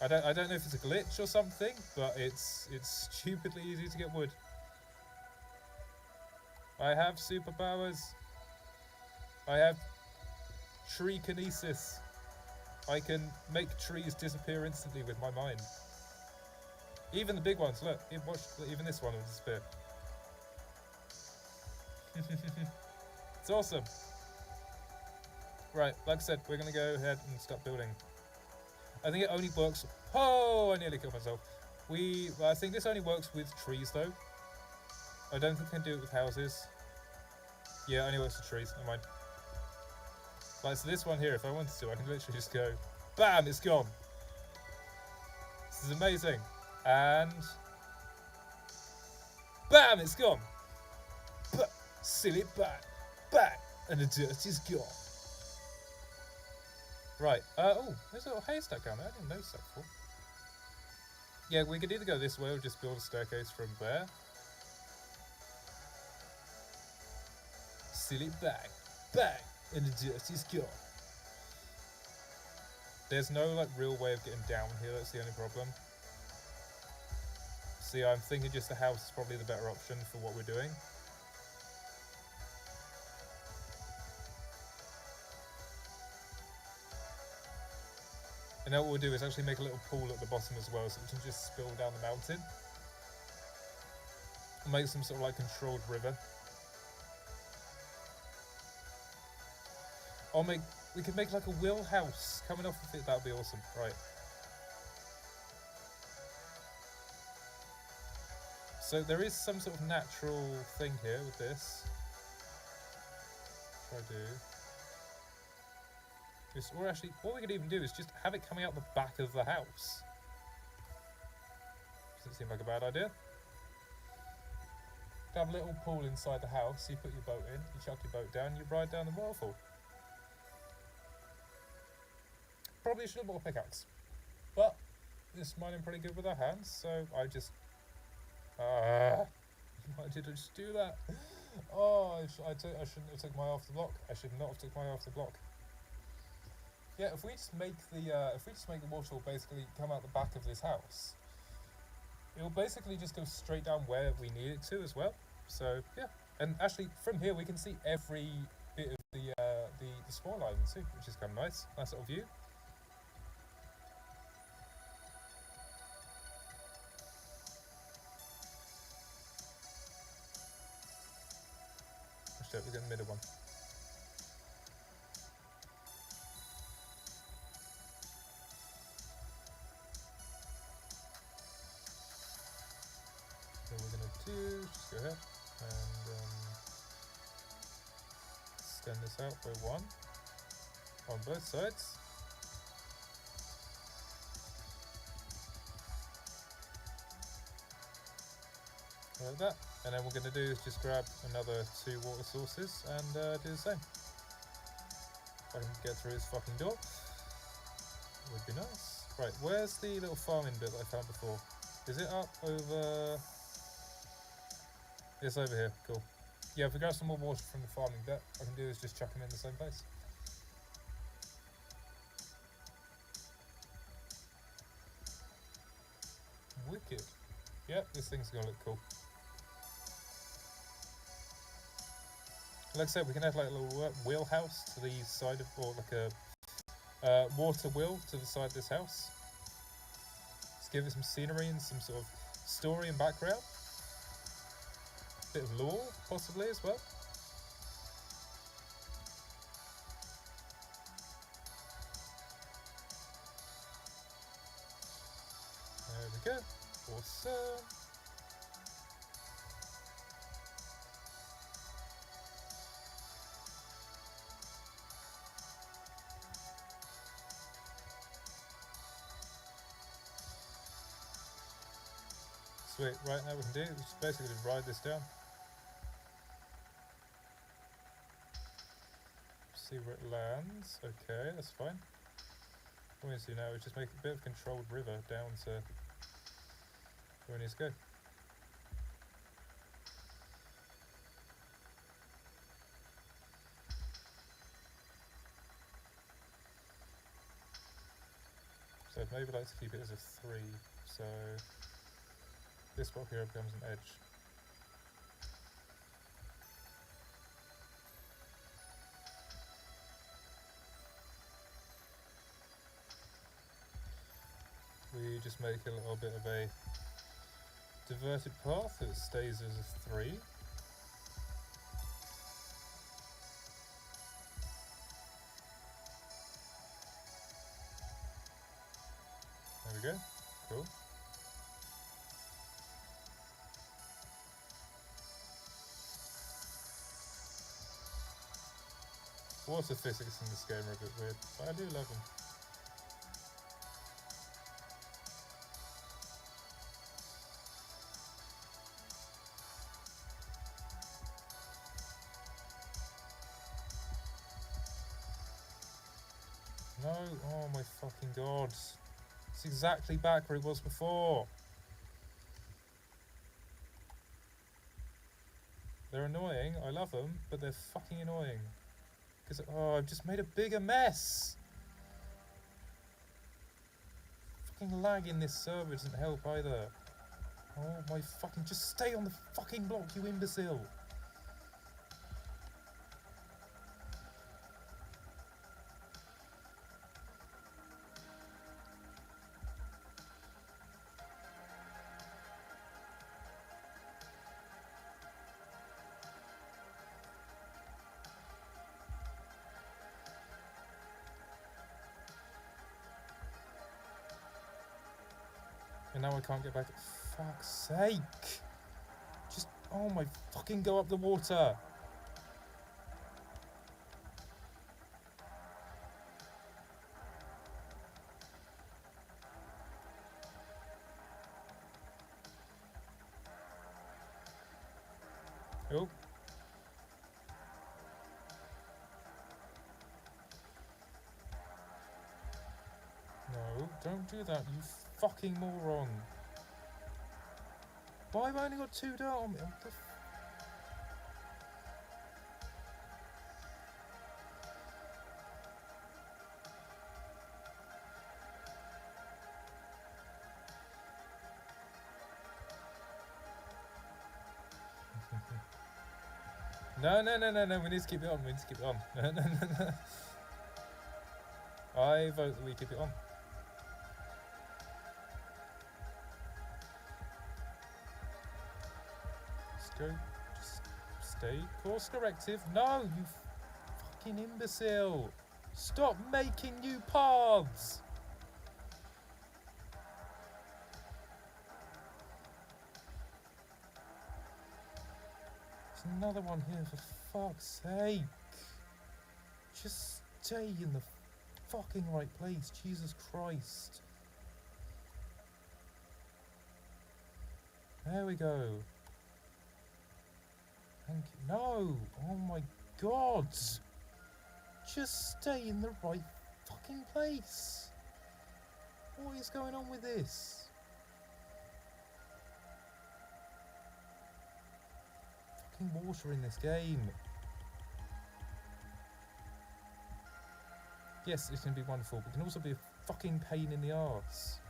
I don't know if it's a glitch or something, but it's stupidly easy to get wood. I have superpowers. I have tree kinesis. I can make trees disappear instantly with my mind. Even the big ones, look, even this one will disappear. It's awesome. Right, like I said, we're going to go ahead and start building. I think it only works... Oh, I nearly killed myself. I think this only works with trees, though. I don't think I can do it with houses. Yeah, it only works with trees. Never mind. Like, so this one here, if I wanted to, I can literally just go... BAM! It's gone! This is amazing. And... BAM! It's gone! Seal it back. Back! And the dirt is gone. Right, oh, there's a little haystack down there, I didn't notice that before. Yeah, we could either go this way or just build a staircase from there. Seal it back, and the dirt is gone. There's no, like, real way of getting down here, that's the only problem. See, I'm thinking just the house is probably the better option for what we're doing. And now what we'll do is actually make a little pool at the bottom as well, so we can just spill down the mountain. And make some sort of like controlled river. We could make like a wheel house coming off of it, that would be awesome. Right. So there is some sort of natural thing here with this. Try to do. Or actually, what we could even do is just have it coming out the back of the house. Doesn't seem like a bad idea. Have a little pool inside the house, you put your boat in, you chuck your boat down, you ride down the waterfall. Probably should have bought a pickaxe. But, it's mining pretty good with our hands, so I just... why did I just do that? Oh, I shouldn't have took my eye off the block. I should not have took my eye off the block. Yeah, if we just make the waterfall basically come out the back of this house, it will basically just go straight down where we need it to as well. So yeah, and actually from here we can see every bit of the spawn island too, which is kind of nice. Nice little view. Actually, we'll get the middle one. What we're going to do, just go ahead and extend this out by 1 on both sides. Like that. And then what we're going to do is just grab another 2 water sources and do the same. If I can get through this fucking door, it would be nice. Right, where's the little farming bit that I found before? Is it up over... It's over here, cool. Yeah, if we grab some more water from the farming bit, what I can do is just chuck them in the same place. Wicked. Yep, this thing's gonna look cool. Like I said, we can have like a little wheelhouse to the side of, or like a water wheel to the side of this house. Just give it some scenery and some sort of story and background. Bit of lore, possibly, as well. There we go. Awesome. Sweet, right now we can do is just basically just ride this down. See where it lands. Okay, that's fine. What we need to do now is just make a bit of controlled river down to where it needs to go. So I'd maybe like to keep it as a 3, so this block here becomes an edge. We just make a little bit of a diverted path that stays as a 3. There we go, cool. Water physics in this game are a bit weird, but I do love them. No, oh my fucking god. It's exactly back where it was before. They're annoying, I love them, but they're fucking annoying. Because, oh, I've just made a bigger mess. Fucking lag in this server doesn't help either. Oh my fucking, just stay on the fucking block, you imbecile. And now I can't get back. Fuck's sake. Just, oh my fucking, go up the water. Oh. No, don't do that, you fucking moron. Why have I only got 2 dirt on me? No, we need to keep it on, No. I vote that we keep it on. Just stay course corrective. No, you fucking imbecile. Stop making new paths. There's another one here, for fuck's sake. Just stay in the fucking right place. Jesus Christ. There we go. Thank you. No! Oh my god! Just stay in the right fucking place. What is going on with this? Fucking water in this game. Yes, it can be wonderful, but it can also be a fucking pain in the arse.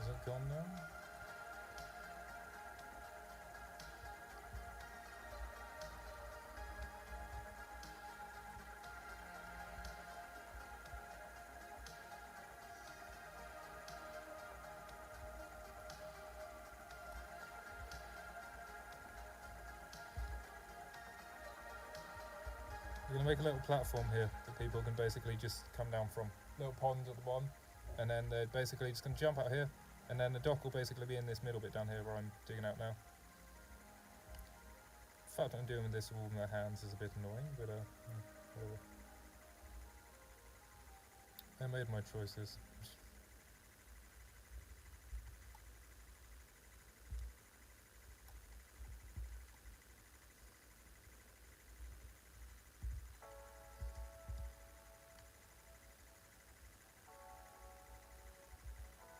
Is it gone now? We're going to make a little platform here that people can basically just come down from. Little pond at the bottom, and then they're basically just going to jump out here, and then the dock will basically be in this middle bit down here where I'm digging out now. The fact that I'm doing this with all my hands is a bit annoying, but whatever. I made my choices.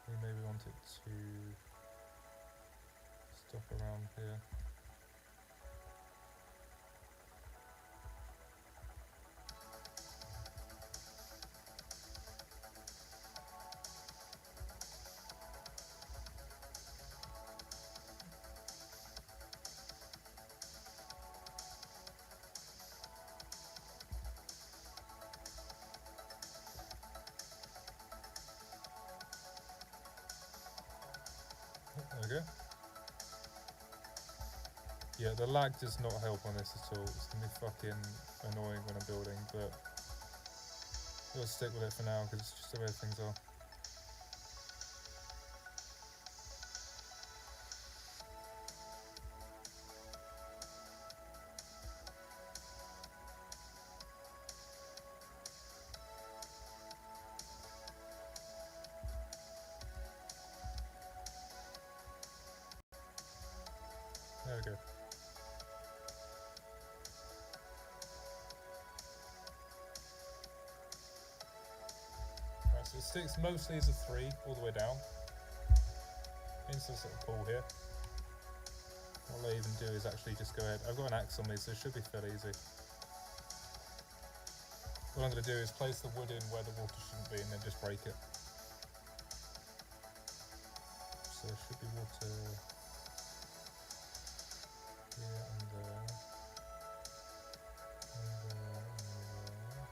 We maybe want it to stop around here. There we go. Yeah, the lag does not help on this at all. It's going to be fucking annoying when I'm building, but I'll stick with it for now because it's just the way things are. There we go. Right, so it sticks mostly as a 3 all the way down. Into this little pool here. All I even do is actually just go ahead. I've got an axe on me, so it should be fairly easy. What I'm going to do is place the wood in where the water shouldn't be and then just break it. So there should be water here and there. And there, and there.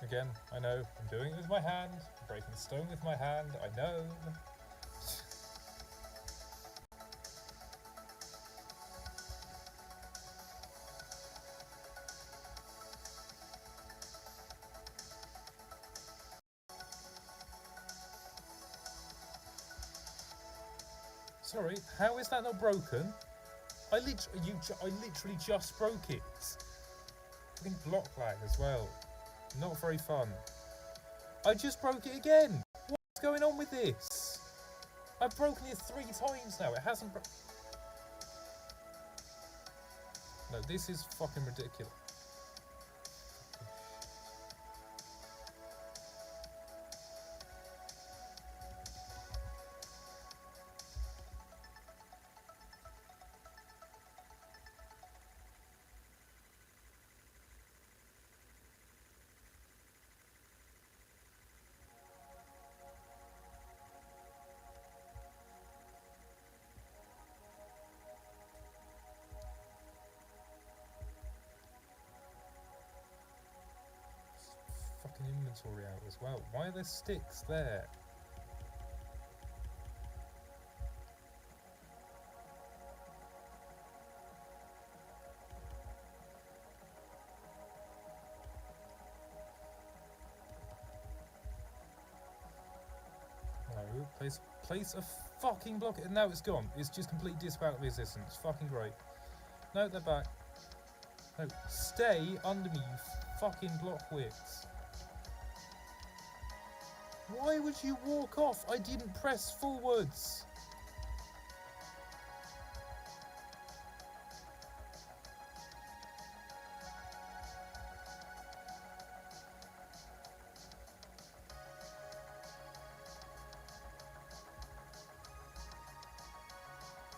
Again, I know, I'm doing it with my hand, I'm breaking the stone with my hand, I know. Sorry, how is that not broken? I literally just broke it. Fucking block lag as well. Not very fun. I just broke it again. What's going on with this? I've broken it 3 times now. It hasn't No, this is fucking ridiculous. inventory out as well. Why are there sticks there? No, place a fucking block. Now it's gone. It's just complete disavow of existence. Fucking great. No, they're back. No, stay under me, you fucking block wits. Why would you walk off? I didn't press forwards.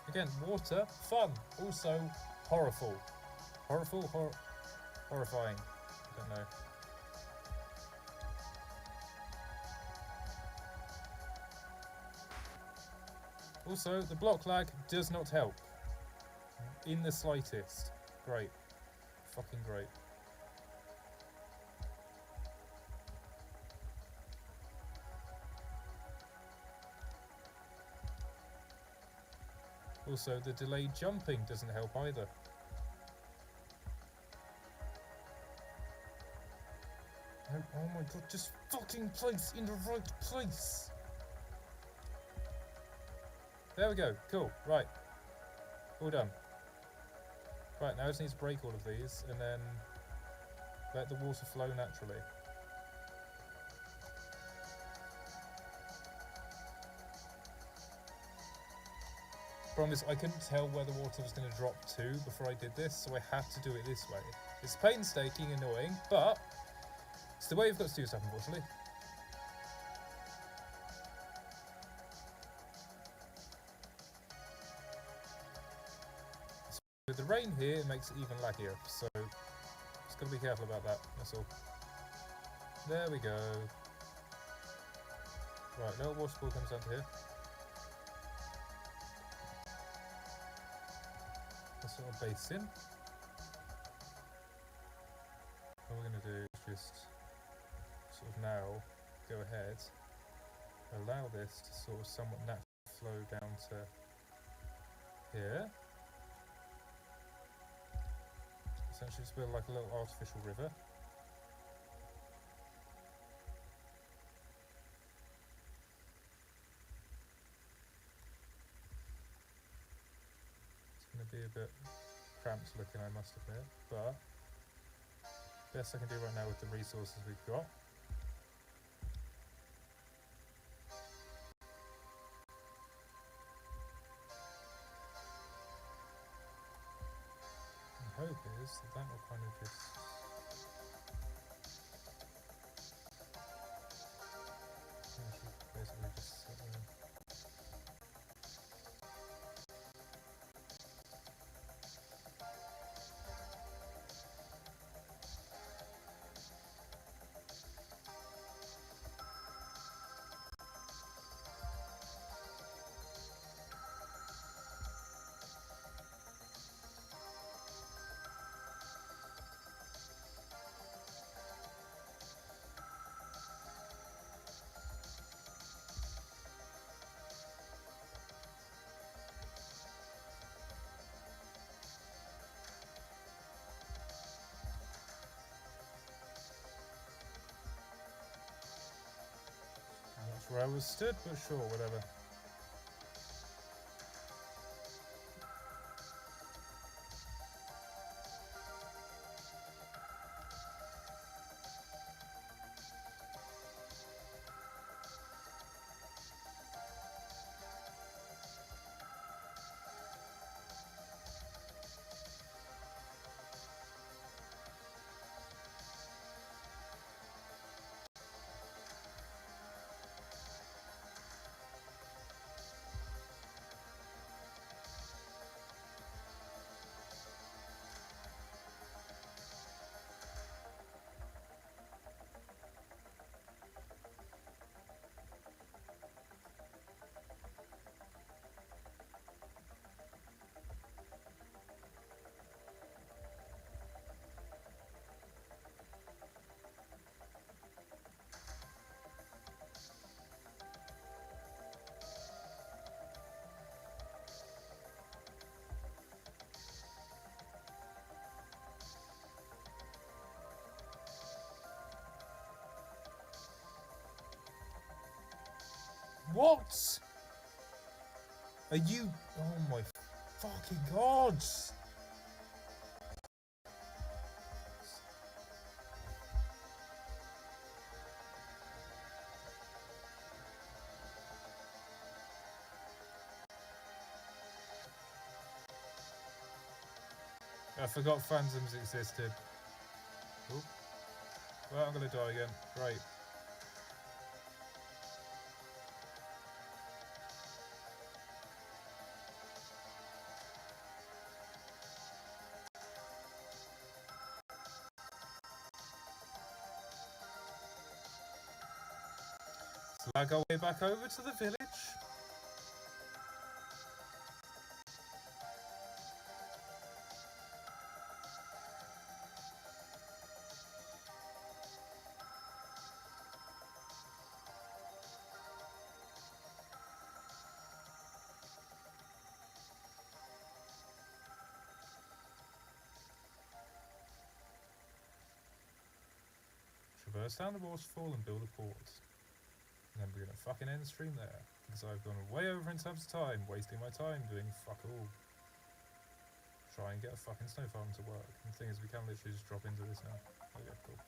Again, water, fun. Also, horrible. Horrifying. I don't know. Also, the block lag does not help. In the slightest. Great. Fucking great. Also, the delayed jumping doesn't help either. Oh my god, just fucking place in the right place! There we go, cool, right. All done. Right, now I just need to break all of these and then let the water flow naturally. Promise, I couldn't tell where the water was going to drop to before I did this, so I had to do it this way. It's painstaking, annoying, but it's the way you've got to do stuff, unfortunately. With the rain here, it makes it even laggier, so just got to be careful about that, that's all. There we go. Right, no waterfall comes down to here. This little basin. What we're going to do is just sort of now go ahead, allow this to sort of somewhat naturally flow down to here. Essentially just build like a little artificial river. It's going to be a bit cramped looking, I must admit, but best I can do right now with the resources we've got. The hope is that will kind of just basically just sit there. Where I was stood, but sure, whatever. What? Are you... Oh my fucking god! I forgot phantoms existed. Oop. Well, I'm gonna die again. Right. Slag our way back over to the village. Traverse down the waterfall and build a port. And then we're gonna fucking end the stream there. Because I've gone way over in terms of time, wasting my time doing fuck all. Try and get a fucking snow farm to work. And the thing is, we can literally just drop into this now. Oh yeah, cool.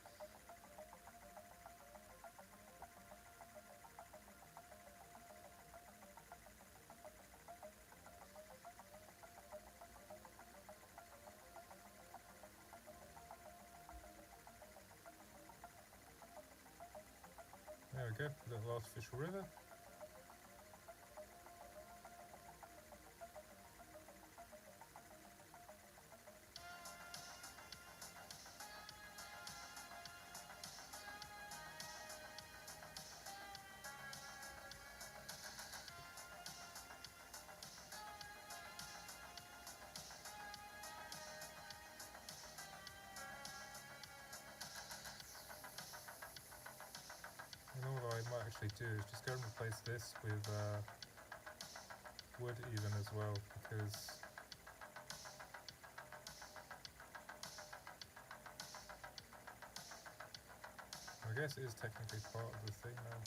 There we go, a little artificial river. And all I might actually do is just go and replace this with wood even as well, because I guess it is technically part of the thing now.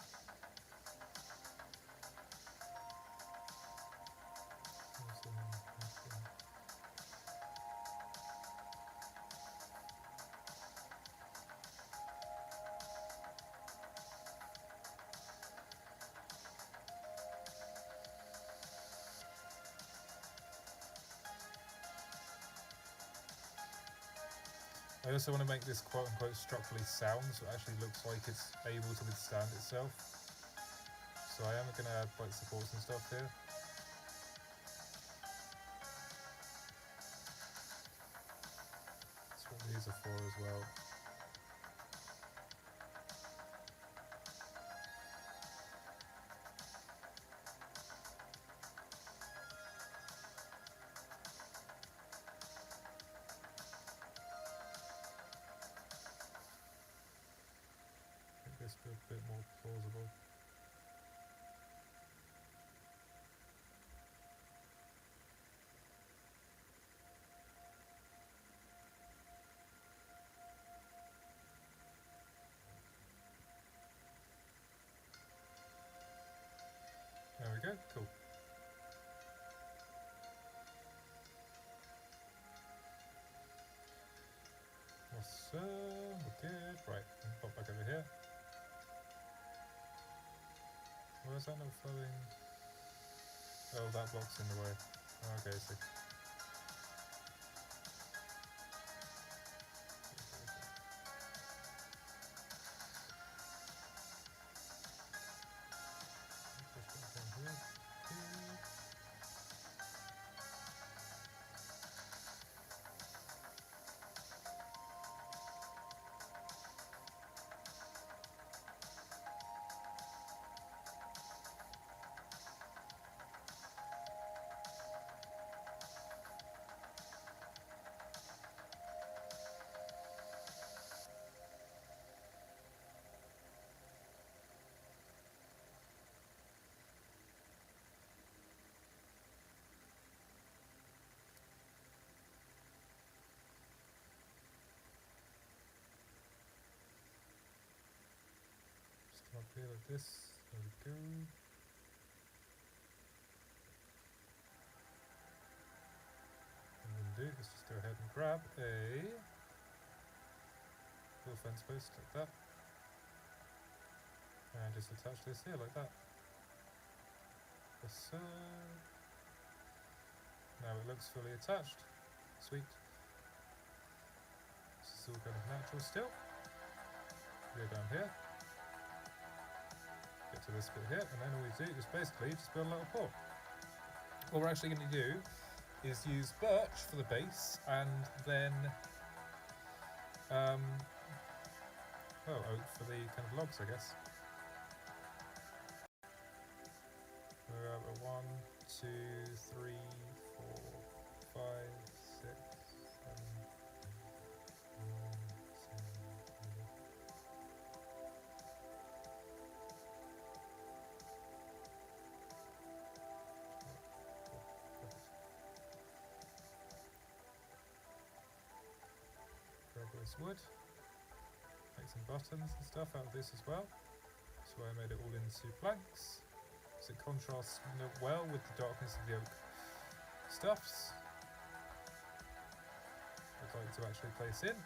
I also want to make this quote unquote structurally sound, so it actually looks like it's able to withstand itself. So I am going to add like supports and stuff here. That's what these are for as well. Make this a bit more plausible. There we go, cool. Awesome, we're good. Right, pop back over here. Why is that not flowing? Oh, that block's in the way. Okay, so. Just come up here like this. There we go. do is just go ahead and grab a little fence post like that, and just attach this here like that. So now it looks fully attached. Sweet. This is all kind of natural still. Go down here, get to this bit here, and then all we do is basically just build a little port. What we're actually going to do is use birch for the base, and then oak for the kind of logs, I guess. We're at 1, 2, 3, 4, 5, 6, 7, 8, 9, 10, 11. Grab this wood. Make some buttons and stuff out of this as well. That's why I made it all into planks, because it contrasts well with the darkness of the oak stuffs I'd like to actually place in.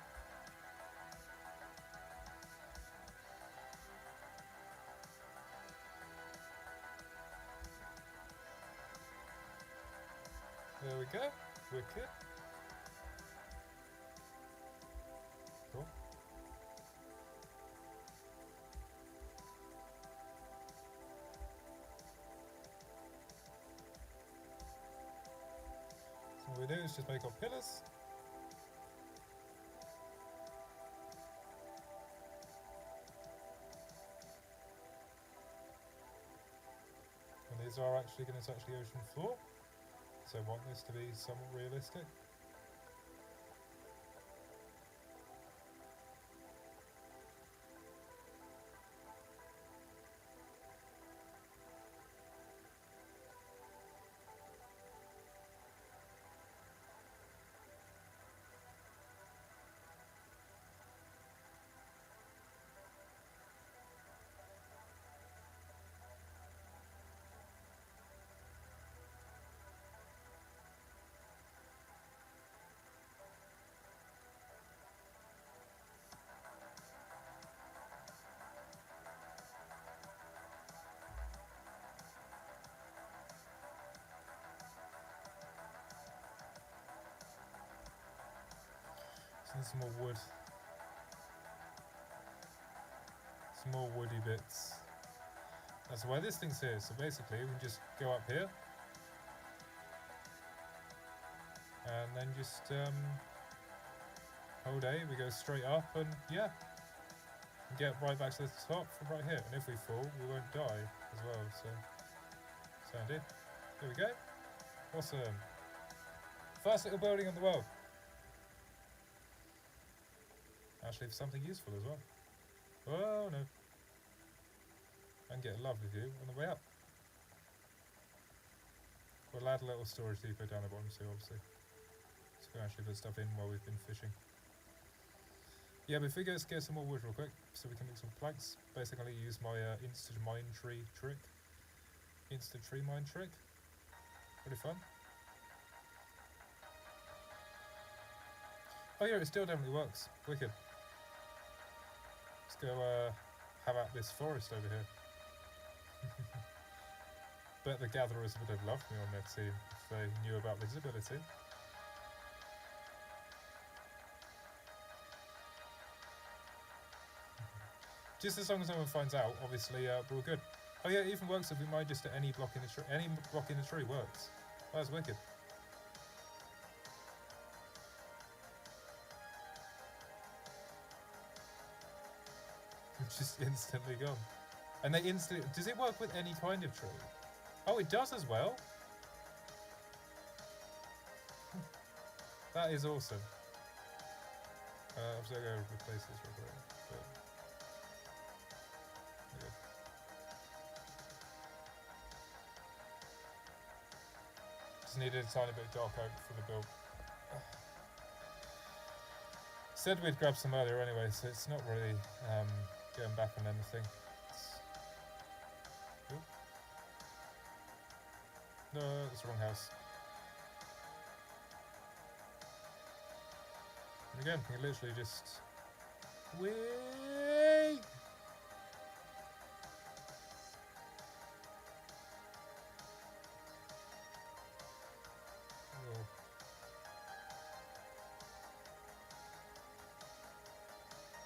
There we go, wicked. Cool. So what we do is just make our pillars. And these are actually going to touch the ocean floor, so I want this to be somewhat realistic. Some more wood. Some more woody bits. That's why this thing's here. So basically we can just go up here and then just hold A, we go straight up, and yeah, and get right back to the top from right here. And if we fall, we won't die as well. So handy. There we go. Awesome. First little building in the world. Actually, for something useful as well. Oh no. And get a lovely view on the way up. We'll add a little storage depot down the bottom too, obviously. So we can actually put stuff in while we've been fishing. Yeah, but if we go get some more wood real quick, so we can make some planks. Basically use my instant mine tree trick. Instant tree mine trick. Pretty fun. Oh yeah, it still definitely works. Wicked. Let's go have at this forest over here. Bet the gatherers would have loved me on their team if they knew about this ability. Just as long as no one finds out, obviously we're all good. Oh yeah, it even works if we mine just at any block in the tree. Any block in the tree works. That's wicked. Just instantly gone. And they instantly... Does it work with any kind of tree? Oh, it does as well. That is awesome. I'm just going to replace this real quick. Okay. Just needed a tiny bit of dark oak for the build. Said we'd grab some earlier anyway, so it's not really going back on anything. No, that's the wrong house. And again, you can literally just whee! Oh.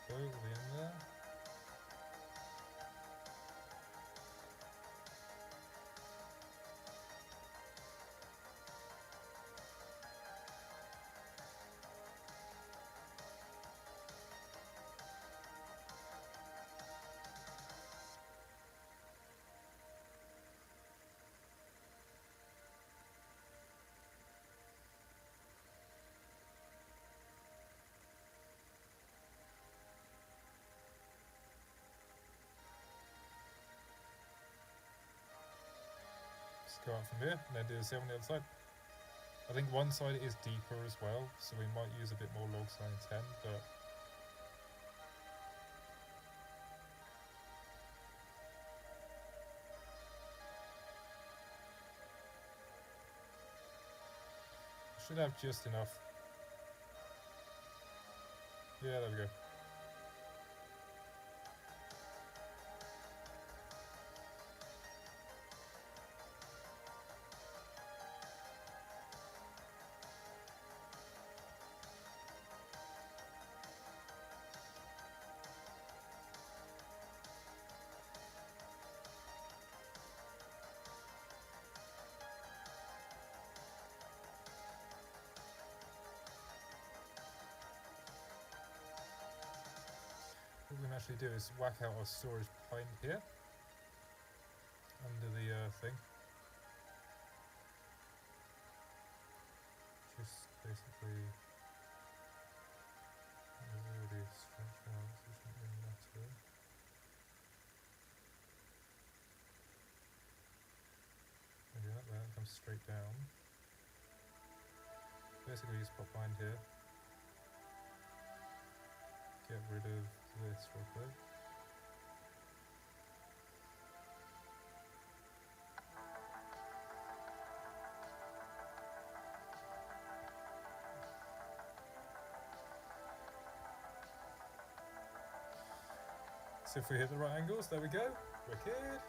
Go, we'll be in there. Just go out from here and then do the same on the other side. I think one side is deeper as well, so we might use a bit more log sign 10, but should have just enough. Yeah, there we go. What we can actually do is whack out our storage behind here, under the thing. Just basically, it's already stretched out, so it shouldn't really matter. And do that there, it comes straight down. Basically just pop behind here. Get rid of this real quick. So if we hit the right angles, there we go. Wicked.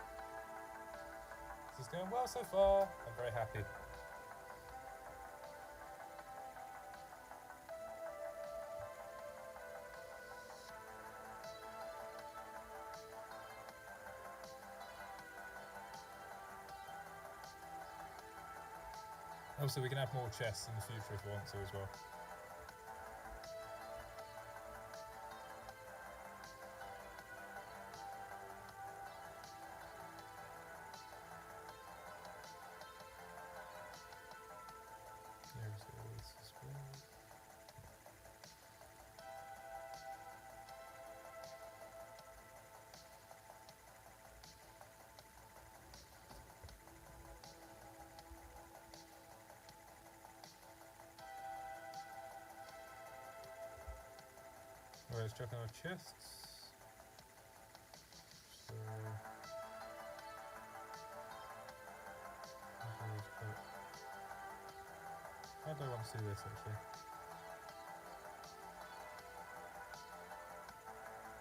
This is going well so far. I'm very happy. Also, we can have more chests in the future if we want to as well. There's this as well. Right, let's check on our chests. So, how do I want to see this actually?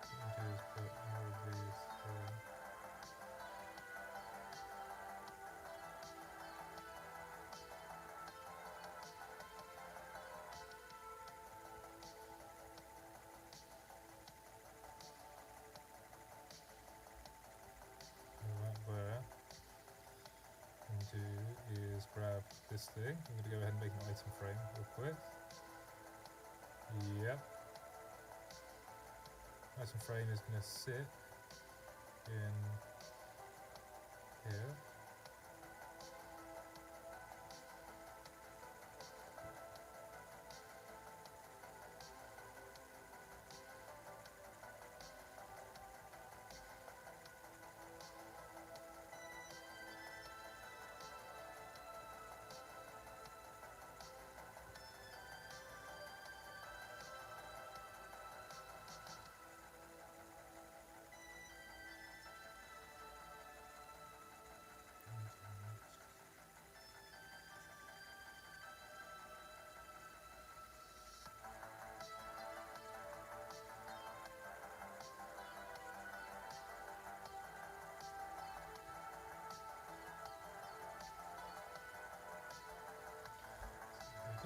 What I do is put more of these. Where I'm going to do is grab this thing. I'm going to go ahead and make an item frame real quick. Yep. Item frame is going to sit in here.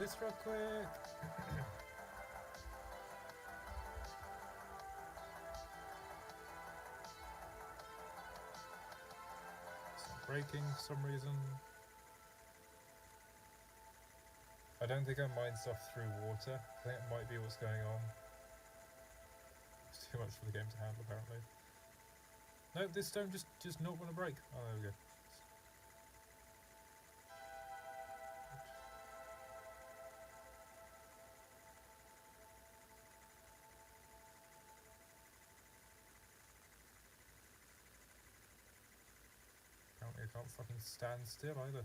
this real quick. It's not breaking for some reason. I don't think I mine stuff through water. I think it might be what's going on. It's too much for the game to handle, apparently. No, this stone just not want to break. Oh, there we go. Apparently I can't fucking stand still either.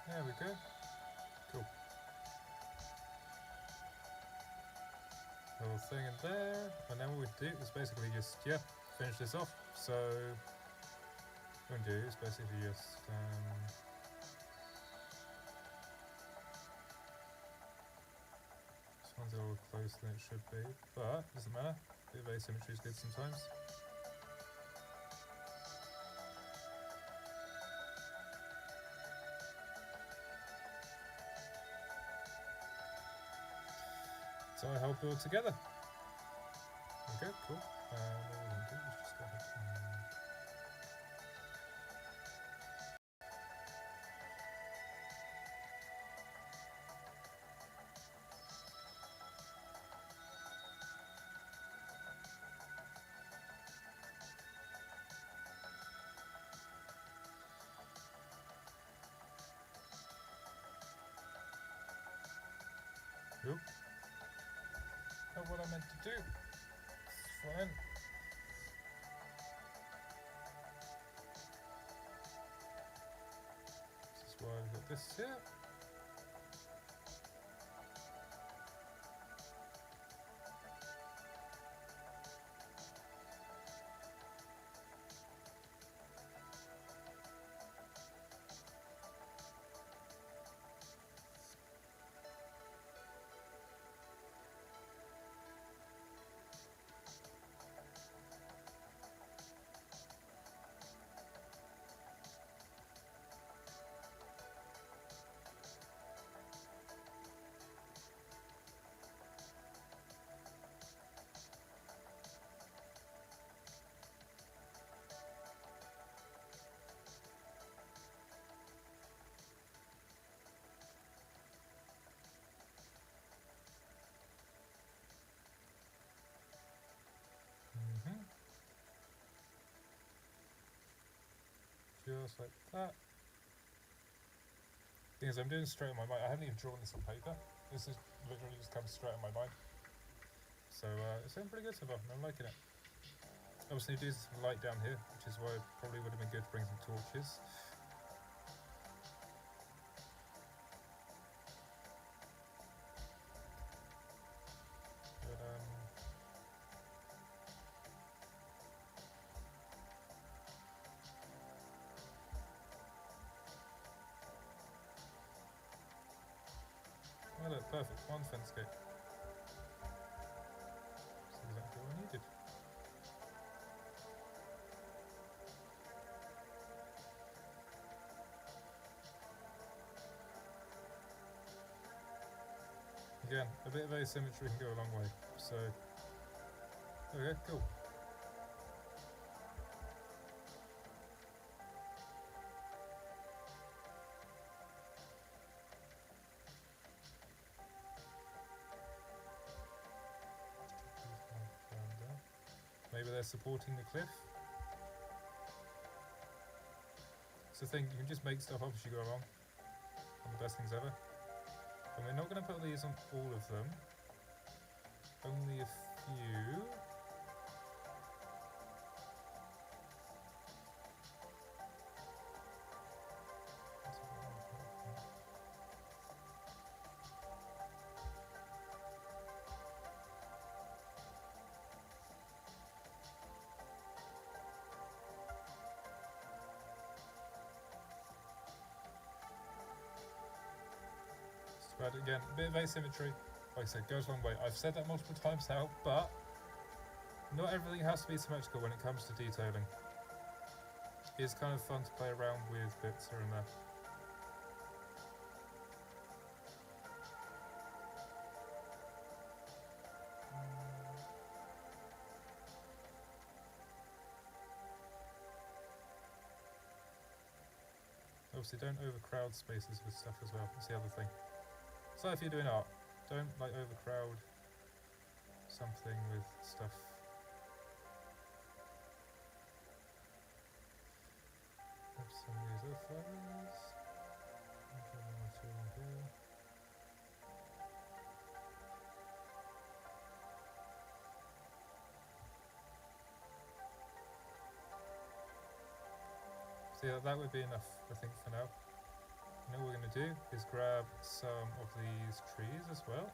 There we go. Cool. Little thing in there, and then what we do is basically just, yeah, finish this off. So what we do is basically just this one's a little closer than it should be, but doesn't matter. A bit of asymmetry is good sometimes. So I help build together. Okay, cool. What we're going to do is just go ahead and Oop. Not what I meant to do. It's fine. This is why I've got this here. Just like that. Thing is, I'm doing this straight on my mind. I haven't even drawn this on paper. This is literally just comes straight in my mind. So it's doing pretty good so far. I'm liking it. Obviously, there's some light down here, which is why it probably would have been good to bring some torches. But oh look, perfect. One fence gate. That's exactly what I needed. Again, a bit of asymmetry can go a long way. So, okay, cool. Maybe they're supporting the cliff. It's the thing, you can just make stuff up as you go along. One of the best things ever. And we're not going to put these on all of them. Only a few. But again, a bit of asymmetry, like I said, goes a long way. I've said that multiple times now, but not everything has to be symmetrical when it comes to detailing. It's kind of fun to play around with bits here and there. Obviously, don't overcrowd spaces with stuff as well. That's the other thing. So if you're doing art, don't like overcrowd something with stuff. Have some of these other flowers. Okay, one or two in here. So yeah, that would be enough, I think, for now. Now what we're going to do is grab some of these trees as well.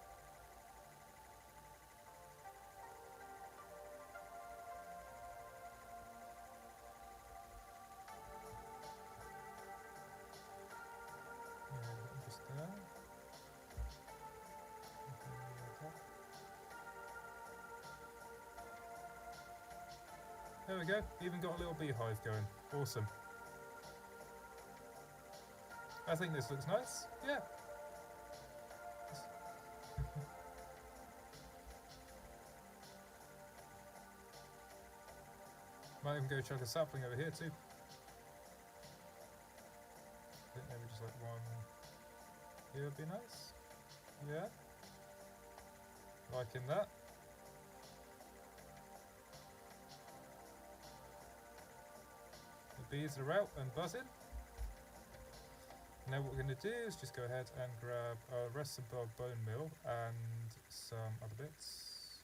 Just there. There we go, even got a little beehive going. Awesome. I think this looks nice. Yeah. Might even go chuck a sapling over here too. I think maybe just like one here would be nice. Yeah. Liking that. The bees are out and buzzing. Now what we're going to do is just go ahead and grab our rest of our bone meal and some other bits.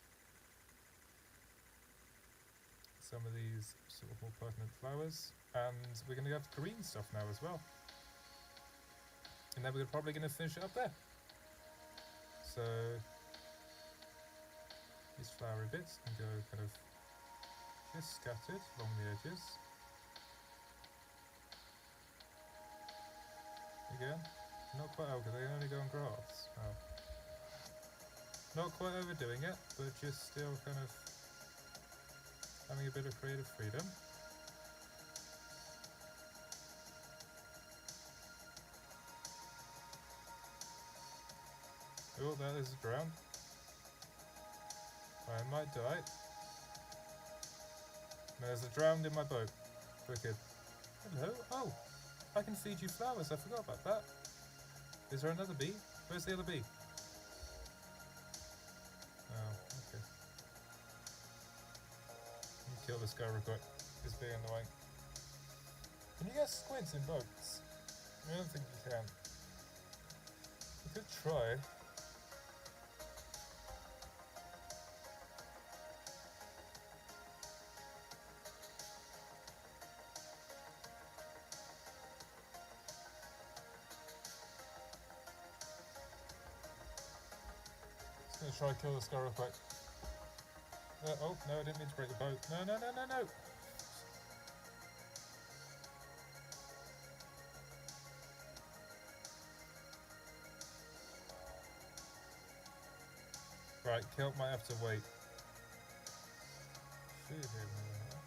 Some of these sort of more pertinent flowers. And we're going to have green stuff now as well. And then we're probably going to finish it up there. So these flowery bits can go kind of just scattered along the edges. Again, not quite over, they only go on grass. Oh. Not quite overdoing it, but just still kind of having a bit of creative freedom. Oh, that is drowned. I might die. There's a drowned in my boat. Wicked. Hello? Oh! I can feed you flowers, I forgot about that. Is there another bee? Where's the other bee? Oh, okay. You kill this guy real quick. He's being annoying. Can you get squids in boats? I don't think you can. You could try. gonna try to kill this guy real quick. Oh, no, I didn't mean to break the boat. No, no, no, no, no! Right, Kelp might have to wait. Should hit me now.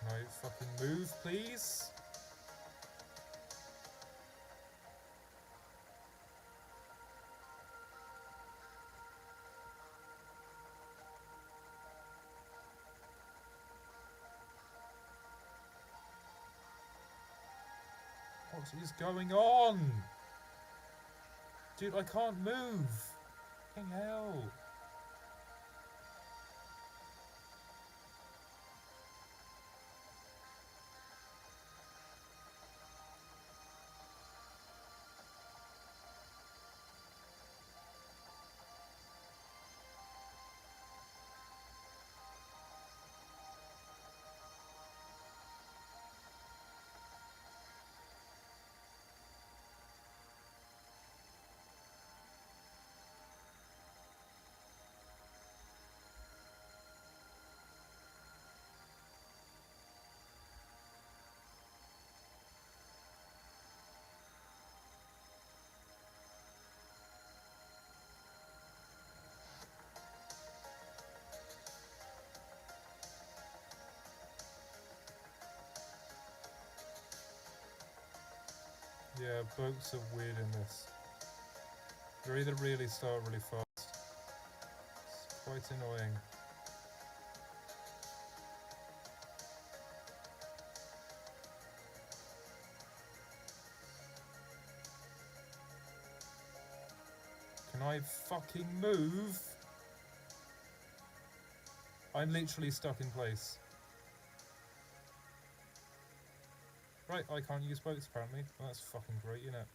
Can I fucking move, please? What is going on? Dude, I can't move. Fucking hell. Yeah, boats are weird in this. They're either really slow or really fast. It's quite annoying. Can I fucking move? I'm literally stuck in place. Right, I can't use boats apparently. Well, that's fucking great, isn't it?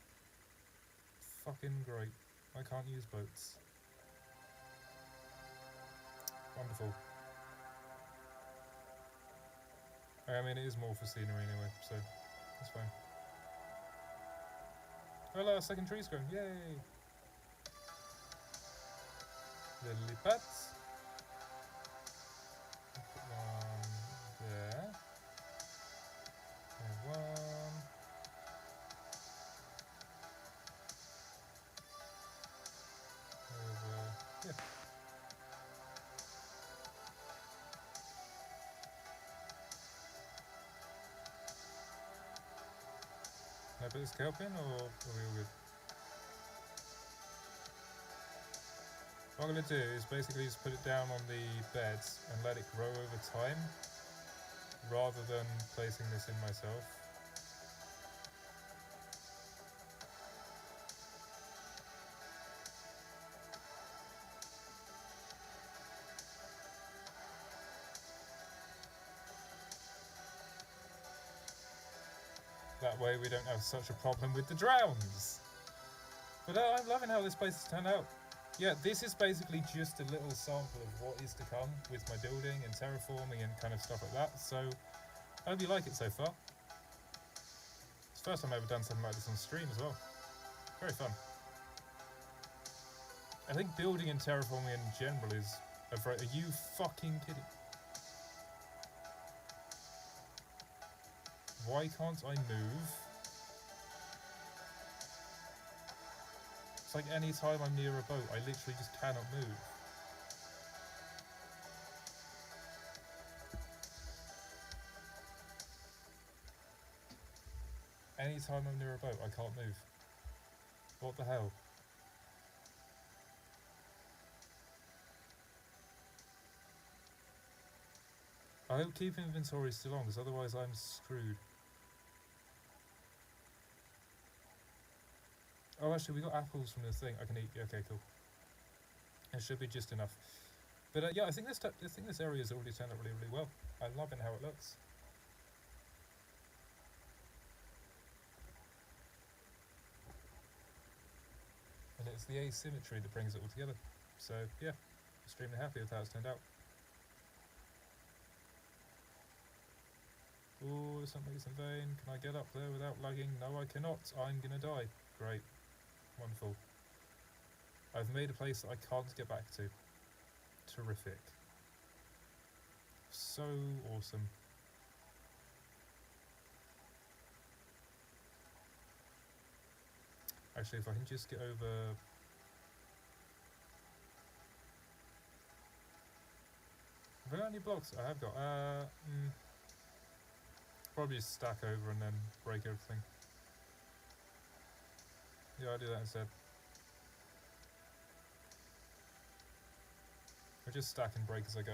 Fucking great. I can't use boats. Wonderful. I mean, it is more for scenery anyway, so that's fine. Hello, second tree's grown. Yay! Lily pads. Put one there. And one. Over here. Can I put this kelp in, or are we all good? What I'm going to do is basically just put it down on the beds and let it grow over time, rather than placing this in myself. That way we don't have such a problem with the drowns. But I'm loving how this place has turned out. Yeah, this is basically just a little sample of what is to come with my building and terraforming and kind of stuff like that. So I hope you like it so far. It's the first time I've ever done something like this on stream as well. Very fun. I think building and terraforming in general is are you fucking kidding? Why can't I move? It's like any time I'm near a boat, I literally just cannot move. Any time I'm near a boat, I can't move. What the hell? I hope keep inventory still on, because otherwise I'm screwed. Oh, actually, we got apples from this thing. I can eat. Yeah, okay, cool. It should be just enough. But yeah, I think this area has already turned out really, really well. I'm loving how it looks. and it's the asymmetry that brings it all together. So yeah, extremely happy with how it's turned out. Oh, there's something in vain. Can I get up there without lagging? No, I cannot. I'm gonna die. Great. Wonderful. I've made a place that I can't get back to. Terrific. So awesome. Actually, if I can just get over... Have I got any blocks? I have got. Probably just stack over and then break everything. Yeah, I'll do that instead. I just stack and break as I go.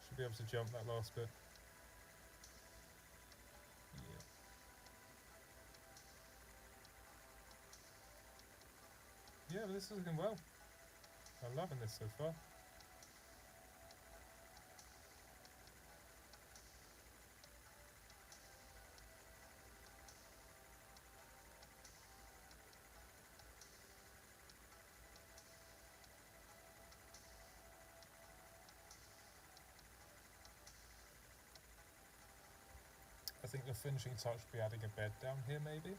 Should be able to jump that last bit. Yeah, but this is looking well. I'm loving this so far. I think the finishing touch would be adding a bed down here maybe.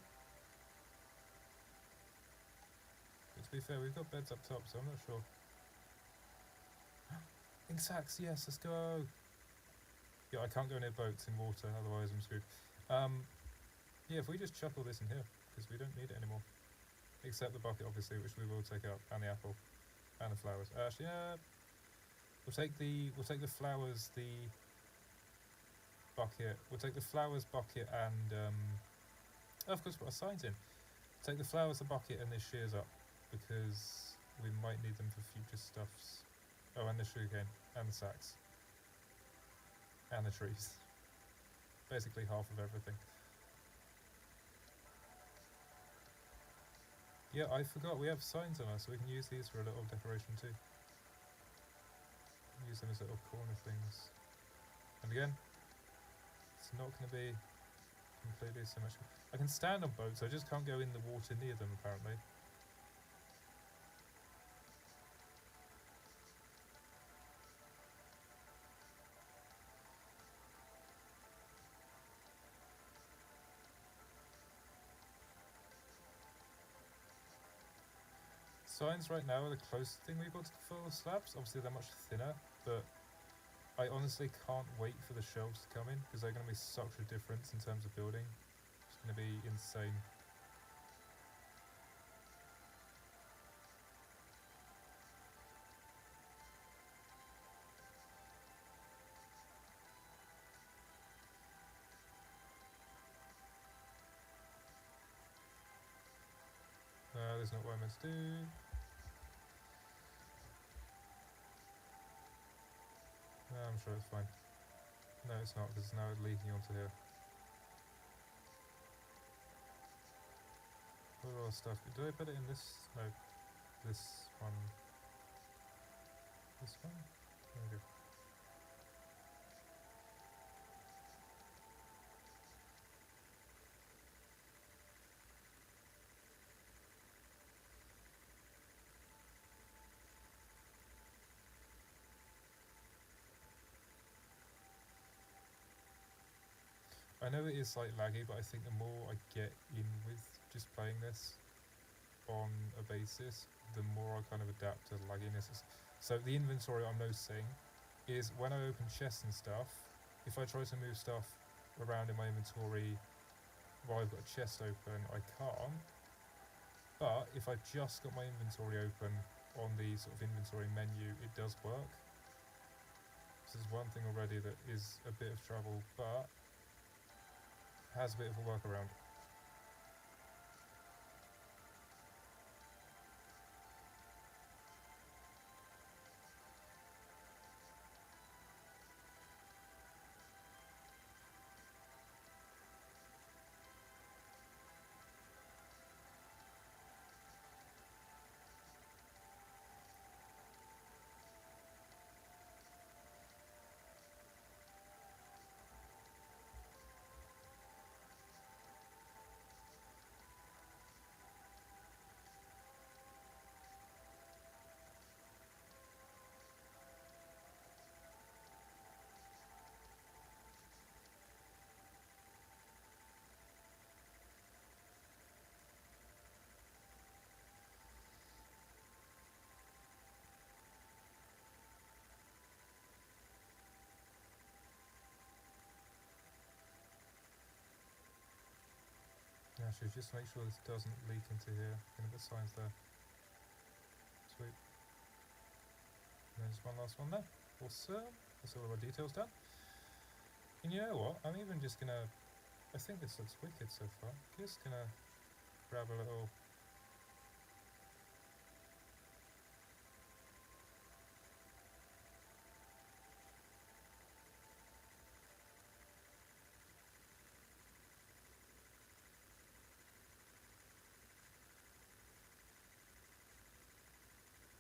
But to be fair, we've got beds up top, so I'm not sure. Ink sacks, yes, let's go. Yeah, I can't go near boats in water, otherwise I'm screwed. Yeah, if we just chuck all this in here, because we don't need it anymore. Except the bucket, obviously, which we will take out, and the apple, and the flowers. Actually, yeah, we'll take the flowers, the bucket. We'll take the flowers, bucket, and oh, of course, put our signs in. Take the flowers, the bucket, and the shears up, because we might need them for future stuffs. Oh, and the sugarcane, and the sacks, and the trees. Basically half of everything. Yeah, I forgot we have signs on us, so we can use these for a little decoration too. Use them as little corner things. And again, it's not going to be completely symmetrical. I can stand on boats, I just can't go in the water near them apparently. Signs right now are the closest thing we've got to full slabs. Obviously they're much thinner, but I honestly can't wait for the shelves to come in, because they're going to be such a difference in terms of building. It's going to be insane. No, that's not what I meant to do. No, I'm sure it's fine. No, it's not, because it's now leaking onto here. What other stuff? Did I put it in this? No, this one. This one? There we go. I know it is like laggy, but I think the more I get in with just playing this on a basis, the more I kind of adapt to lagginess. So the inventory I'm noticing is when I open chests and stuff, if I try to move stuff around in my inventory while I've got a chest open, I can't. But if I just got my inventory open on the sort of inventory menu, it does work. This is one thing already that is a bit of trouble, but has a bit of a workaround. Actually, just to make sure this doesn't leak into here. Gonna put signs there. Sweet. And then just one last one there. Awesome. That's all of our details done. And you know what? I'm even just gonna... I think this looks wicked so far. Just gonna grab a little...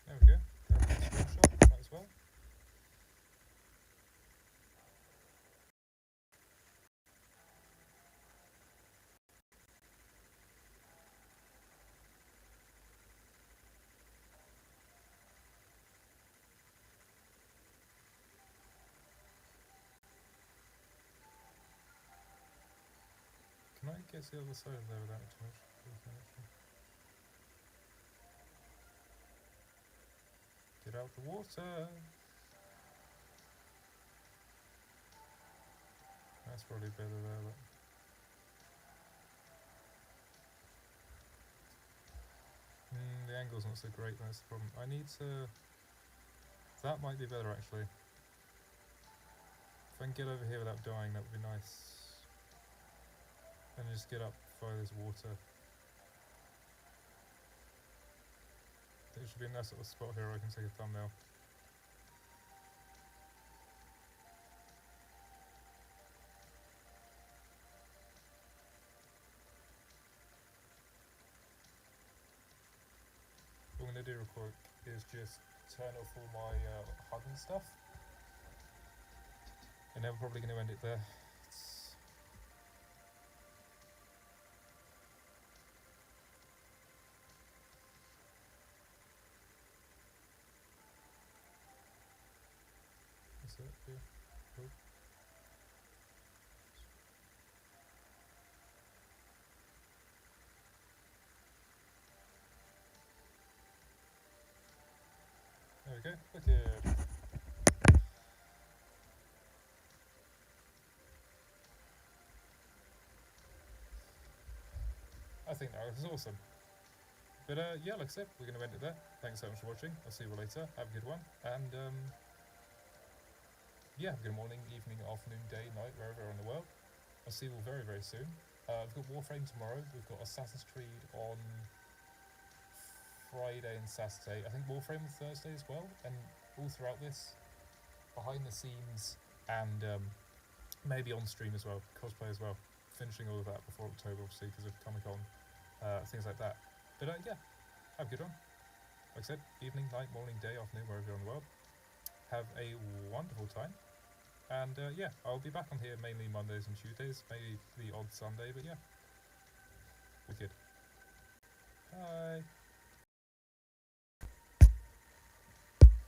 There we go. Grab a screenshot, might as well. Can I get to the other side of there without too much actually? Get out the water! That's probably better there, look. The angle's not so great, that's the problem. I need to... That might be better actually. If I can get over here without dying, that would be nice. And just get up via this water. There should be a nice little spot here where I can take a thumbnail. What I'm going to do real quick is just turn off all my HUD and stuff. And then we're probably going to end it there. That's it, yeah. Cool. There we go, wicked. I think that was awesome. But yeah, like I said, we're going to end it there. Thanks so much for watching. I'll see you all later. Have a good one. And yeah, good morning, evening, afternoon, day, night, wherever you're in the world. I'll see you all very, very soon. We've got Warframe tomorrow. We've got Assassin's Creed on Friday and Saturday. I think Warframe on Thursday as well. And all throughout this, behind the scenes and maybe on stream as well, cosplay as well. Finishing all of that before October, obviously, because of Comic-Con, things like that. But yeah, have a good one. Like I said, evening, night, morning, day, afternoon, wherever you're in the world. Have a wonderful time. And yeah, I'll be back on here mainly Mondays and Tuesdays, maybe the odd Sunday, but yeah. Wicked. Bye.